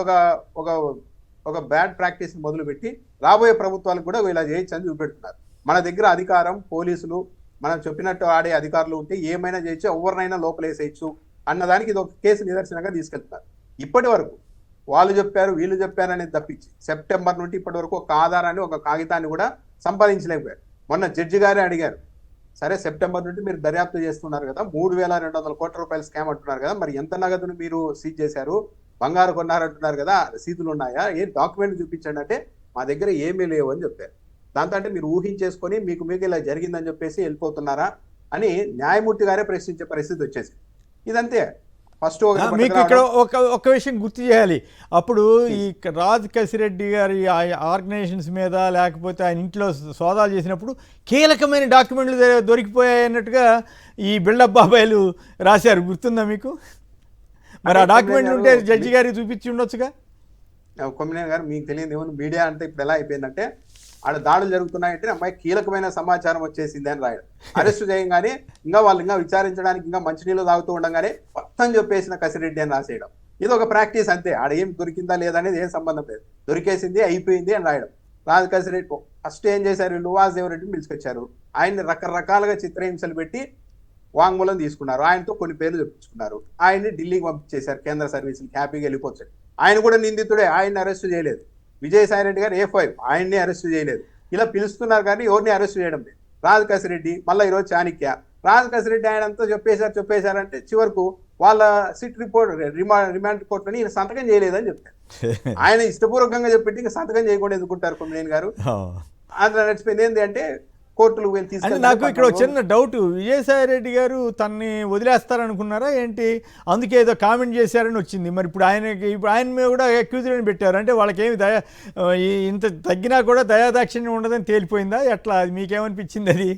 Speaker 2: ఒక బ్యాడ్ ప్రాక్టీస్ మొదలుపెట్టి రాబోయే ప్రభుత్వాలకు కూడా ఇలా చేయొచ్చు అని చూపెడుతున్నారు. మన దగ్గర అధికారం, పోలీసులు మనం చెప్పినట్టు ఆడే అధికారులు ఉంటే ఏమైనా చేయొచ్చు, ఎవరినైనా లోపలేసేయచ్చు అన్నదానికి ఇది ఒక కేసు నిదర్శనంగా తీసుకెళ్తున్నారు. ఇప్పటి వరకు వాళ్ళు చెప్పారు, వీళ్ళు చెప్పారు అనేది తప్పించి సెప్టెంబర్ నుండి ఇప్పటి వరకు ఒక ఆధారాన్ని, ఒక కాగితాన్ని కూడా సంపాదించలేకపోయారు. మొన్న జడ్జి గారే అడిగారు, సరే సెప్టెంబర్ నుండి మీరు దర్యాప్తు చేస్తున్నారు కదా, 3,200 కోట్ల రూపాయల స్కామ్ అంటున్నారు కదా, మరి ఎంత నగదును మీరు సీజ్ చేశారు, బంగారు కొన్నారంటున్నారు కదా, రసీదులు ఉన్నాయా, ఏ డాక్యుమెంట్ చూపించండి అంటే మా దగ్గర ఏమీ లేవు అని చెప్పారు. దాంతో అంటే మీరు ఊహించేసుకొని మీకు ఇలా జరిగిందని చెప్పేసి వెళ్ళిపోతున్నారా అని న్యాయమూర్తి గారే ప్రశ్నించే పరిస్థితి వచ్చేసి. ఇదంతే. ఫస్ట్
Speaker 1: మీకు ఇక్కడ ఒక విషయం గుర్తు చేయాలి. అప్పుడు ఈ రాజ్ కసిరెడ్డి గారి ఆర్గనైజేషన్స్ మీద, లేకపోతే ఆయన ఇంట్లో సోదాలు చేసినప్పుడు కీలకమైన డాక్యుమెంట్లు దొరికిపోయాయి అన్నట్టుగా ఈ బిల్డప్ బాబాయిలు రాశారు, గుర్తుందా మీకు? మరి ఆ డాక్యుమెంట్లు ఉంటే జడ్జి గారికి చూపించి ఉండొచ్చుగా.
Speaker 2: కొమ్మినేని గారు, మీకు తెలియదు ఏముంది, మీడియా అంటే ఇప్పుడు ఎలా అయిపోయిందంటే, ఆడ దాడులు జరుగుతున్నాయంటే అమ్మాయి కీలకమైన సమాచారం వచ్చేసింది అని రాయడం, అరెస్టు చేయగానే ఇంకా విచారించడానికి ఇంకా మంచినీళ్ళు తాగుతూ ఉండగానే మొత్తం చెప్పేసిన కసిరెడ్డి అని రాసేయడం. ఇది ఒక ప్రాక్టీస్ అంతే. ఆడ ఏం దొరికిందా లేదా అనేది ఏం సంబంధం లేదు, దొరికేసింది అయిపోయింది అని రాయడం. రాజు కసిరెడ్డి ఫస్ట్ ఏం చేశారు, వీళ్ళు వాసుదేవరెడ్డిని పిలుచుకొచ్చారు. ఆయన్ని రకరకాలుగా చిత్రహింసలు పెట్టి వాంగ్మూలం తీసుకున్నారు, ఆయనతో కొన్ని పేర్లు చెప్పించుకున్నారు, ఆయన్ని ఢిల్లీకి పంపించేశారు, కేంద్ర సర్వీసులు హ్యాపీగా వెళ్ళిపోవచ్చు. ఆయన కూడా నిందితుడే, ఆయన్ని అరెస్టు చేయలేదు. విజయసాయి రెడ్డి గారు A5, ఆయన్ని అరెస్టు చేయలేదు. ఇలా పిలుస్తున్నారు కానీ ఎవరిని అరెస్టు చేయడం లేదు. రాజ్ కసిరెడ్డి, మళ్ళీ ఈరోజు చాణిక్య. రాజ్ కసిరెడ్డి ఆయన అంతా చెప్పేశారంటే చివరకు వాళ్ళ సిట్ రిపోర్ట్, రిమాండ్ రిపోర్ట్లని ఈయన సంతకం చేయలేదని చెప్తారు. ఆయన ఇష్టపూర్వకంగా చెప్పి ఇంకా సంతకం చేయకుండా ఎందుకుంటారు కొమ్మినేని గారు? అందులో నడిచిపోయింది ఏంటి అంటే, కోర్టులు
Speaker 1: అంటే నాకు ఇక్కడ చిన్న డౌట్, విజయసాయి రెడ్డి గారు తన్ని వదిలేస్తారనుకున్నారా ఏంటి? అందుకే ఏదో కామెంట్ చేశారని వచ్చింది. మరి ఇప్పుడు ఆయన మీద కూడా అక్యూజ్డ్ అని పెట్టారు. అంటే వాళ్ళకేమి ఇంత తగ్గినా కూడా దయాదాక్షిణ్యం ఉండదని తేలిపోయిందా ఎట్లా? అది మీకేమనిపించింది? అది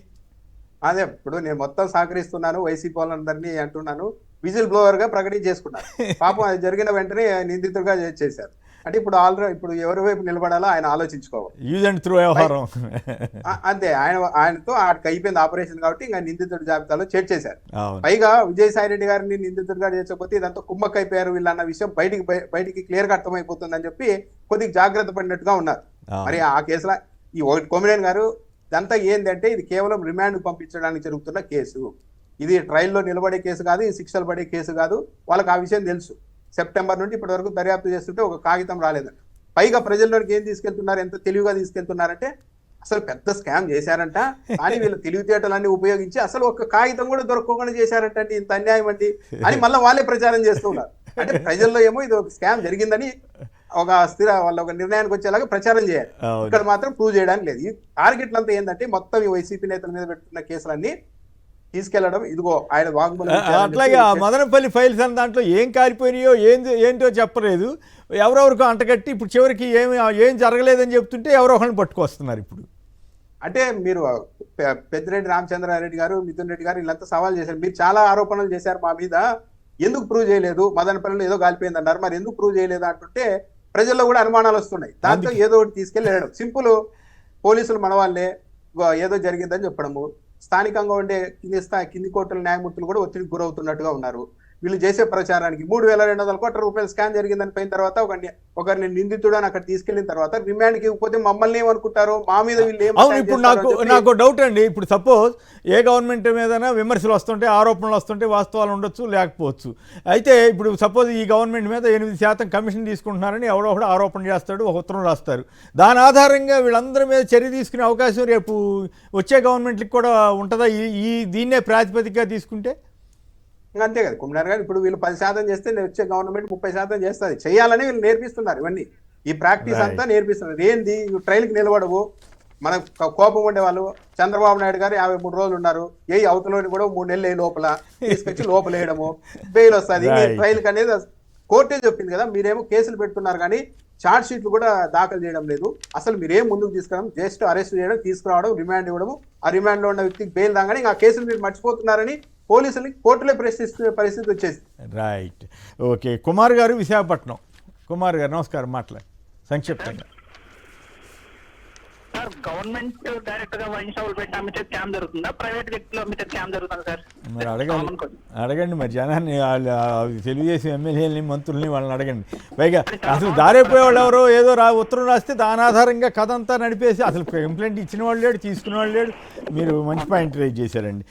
Speaker 2: అదే ఇప్పుడు నేను మొత్తం సహకరిస్తున్నాను వైసీపీ వాళ్ళందరినీ అంటున్నాను, విజిల్ బ్లోవర్ గా ప్రకటించేసుకున్నారు. పాపం అది జరిగిన వెంటనే నిందితుడిగా చేశారు. అంటే ఇప్పుడు ఎవరి వైపు నిలబడాలో ఆయన ఆలోచించుకోవాలి.
Speaker 1: యూజ్ అండ్ త్రో వ్యవహారం
Speaker 2: అంతే. ఆయనతో ఆడికి అయిపోయింది ఆపరేషన్ కాబట్టి ఇంకా నిందితుడి జాబితాలో చేర్చేశారు. పైగా విజయసాయి రెడ్డి గారిని నిందితుడిగా చేర్చకపోతే ఇదంతా కుమ్మక్క అయిపోయారు వీళ్ళన్న విషయం బయటికి క్లియర్ గా అర్థమైపోతుందని చెప్పి కొద్దిగా జాగ్రత్త పడినట్టుగా ఉన్నారు. మరి ఆ కేసులో ఈ కొమ్మినేని గారు ఇదంతా ఏంటంటే, ఇది కేవలం రిమాండ్ పంపించడానికి జరుగుతున్న కేసు. ఇది ట్రయల్లో నిలబడే కేసు కాదు, ఇది శిక్షలు పడే కేసు కాదు. వాళ్ళకి ఆ విషయం తెలుసు. సెప్టెంబర్ నుండి ఇప్పటి వరకు దర్యాప్తు చేస్తుంటే ఒక కాగితం రాలేదంట. పైగా ప్రజల్లోకి ఏం తీసుకెళ్తున్నారు, ఎంత తెలివిగా తీసుకెళ్తున్నారంటే, అసలు పెద్ద స్కామ్ చేశారంట, కానీ వీళ్ళు తెలివితేటలన్నీ ఉపయోగించి అసలు ఒక కాగితం కూడా దొరకకుండా చేశారంట అండి, ఇంత అన్యాయం అండి అని మళ్ళీ వాళ్ళే ప్రచారం చేస్తున్నారు. అంటే ప్రజల్లో ఏమో ఇది ఒక స్కామ్ జరిగిందని ఒక వాళ్ళ ఒక నిర్ణయానికి వచ్చేలాగా ప్రచారం చేయాలి. ఇక్కడ మాత్రం ప్రూవ్ చేయడానికి లేదు. ఈ టార్గెట్లు అంతా ఏంటంటే మొత్తం ఈ వైసీపీ నేతల మీద పెట్టుకున్న కేసులన్నీ తీసుకెళ్లడం, ఇదిగో ఆయన వాగ్మూలం
Speaker 1: అట్లాగే ఆ మదనపల్లి ఫైల్స్ అన్న దాంట్లో ఏం కాలిపోయినాయో ఏంటో చెప్పలేదు, ఎవరెవరికో అంటగట్టి ఇప్పుడు చివరికి ఏం జరగలేదని చెప్తుంటే ఎవరో ఒకరిని పట్టుకొస్తున్నారు ఇప్పుడు.
Speaker 2: అంటే మీరు పెద్దిరెడ్డి రామచంద్రారెడ్డి గారు, మిథున్ రెడ్డి గారు వీళ్ళంతా సవాల్ చేశారు, మీరు చాలా ఆరోపణలు చేశారు మా మీద, ఎందుకు ప్రూవ్ చేయలేదు, మదనపల్లిలో ఏదో కాలిపోయింది అన్నారు, మరి ఎందుకు ప్రూవ్ చేయలేదు అంటుంటే ప్రజల్లో కూడా అనుమానాలు వస్తున్నాయి. దాంతో ఏదో ఒకటి తీసుకెళ్ళి వెళ్ళడం, సింపుల్ పోలీసులు మన వాళ్ళే ఏదో జరిగిందని చెప్పడము, స్థానికంగా ఉండే కింది కోర్టుల న్యాయమూర్తులు కూడా ఒత్తిడికి గురవుతున్నట్టుగా ఉన్నారు. వీళ్ళు చేసే ప్రచారానికి 3,200 కోట్ల రూపాయలు స్కామ్ జరిగిందని పోయిన తర్వాత ఒకరిని నిందితుడు అని అక్కడ తీసుకెళ్లిన తర్వాత రిమాండ్కి ఇవ్వకపోతే మమ్మల్ని ఏమనుకుంటారు, మా మీద వీళ్ళు
Speaker 1: అవును. ఇప్పుడు నాకు డౌట్ అండి, ఇప్పుడు సపోజ్ ఏ గవర్నమెంట్ మీదైనా విమర్శలు వస్తుంటే, ఆరోపణలు వస్తుంటే వాస్తవాలు ఉండొచ్చు లేకపోవచ్చు. అయితే ఇప్పుడు సపోజ్ ఈ గవర్నమెంట్ మీద 8% కమిషన్ తీసుకుంటున్నారని ఎవడో ఒకడు ఆరోపణ చేస్తాడు, ఒక ఉత్తరం రాస్తారు, దాని ఆధారంగా వీళ్ళందరి మీద చర్య తీసుకునే అవకాశం రేపు వచ్చే గవర్నమెంట్కి కూడా ఉంటుందా దీన్నే ప్రాతిపదికగా తీసుకుంటే?
Speaker 2: అంతే కదా కుమార్ గారు, ఇప్పుడు వీళ్ళు 10% చేస్తే వచ్చే గవర్నమెంట్ 30% చేస్తుంది, చేయాలని వీళ్ళు నేర్పిస్తున్నారు. ఇవన్నీ ఈ ప్రాక్టీస్ అంతా నేర్పిస్తున్నారు. ఏంది ట్రైల్కి నిలబడవు, మన కోపం ఉండేవాళ్ళు చంద్రబాబు నాయుడు గారు 53 రోజులు ఉన్నారు, అవతలని కూడా 3 నెలలు లోపల తీసుకొచ్చి లోపల వేయడము, బెయిల్ వస్తుంది. ట్రైల్కి అనేది కోర్టే చెప్పింది కదా, మీరేమో కేసులు పెడుతున్నారు కానీ ఛార్జ్ షీట్లు కూడా దాఖలు చేయడం లేదు. అసలు మీరేం ముందుకు తీసుకురావడం, జస్ట్ అరెస్ట్ చేయడం, తీసుకురావడం, రిమాండ్ ఇవ్వడము, ఆ రిమాండ్లో ఉన్న వ్యక్తికి బెయిల్ రాగానే ఆ కేసులు మీరు మర్చిపోతున్నారని పోలీసులకి కోర్టులే ప్రశ్నిస్తున్న పరిస్థితి వచ్చేసి.
Speaker 1: Right, okay. కుమార్ గారు విశాఖపట్నం. కుమార్ గారు నమస్కారం, మాట్లాడు సంక్షిప్తంగా.
Speaker 3: సార్, గవర్నమెంట్ డైరెక్ట్ గా వైన్ షాపులు పెట్టి అమ్మితే స్కామ్ జరుగుతుందా, ప్రైవేట్ వ్యక్తులు అమ్మితే స్కామ్ జరుగుతుందా సార్?
Speaker 1: మరి అడగండి మరి జనాన్ని, తెలుగుదేశం ఎమ్మెల్యేలని, మంత్రుల్ని వాళ్ళని అడగండి. పైగా అసలు దారైపోయే వాళ్ళు ఎవరో ఏదో ఉత్తరం రాస్తే దాని ఆధారంగా కథ అంతా నడిపేసి అసలు కంప్లైంట్ ఇచ్చిన వాళ్ళు లేడు, తీసుకున్న వాళ్ళు లేడు. మీరు మంచి పాయింట్ రైజ్ చేశారండి.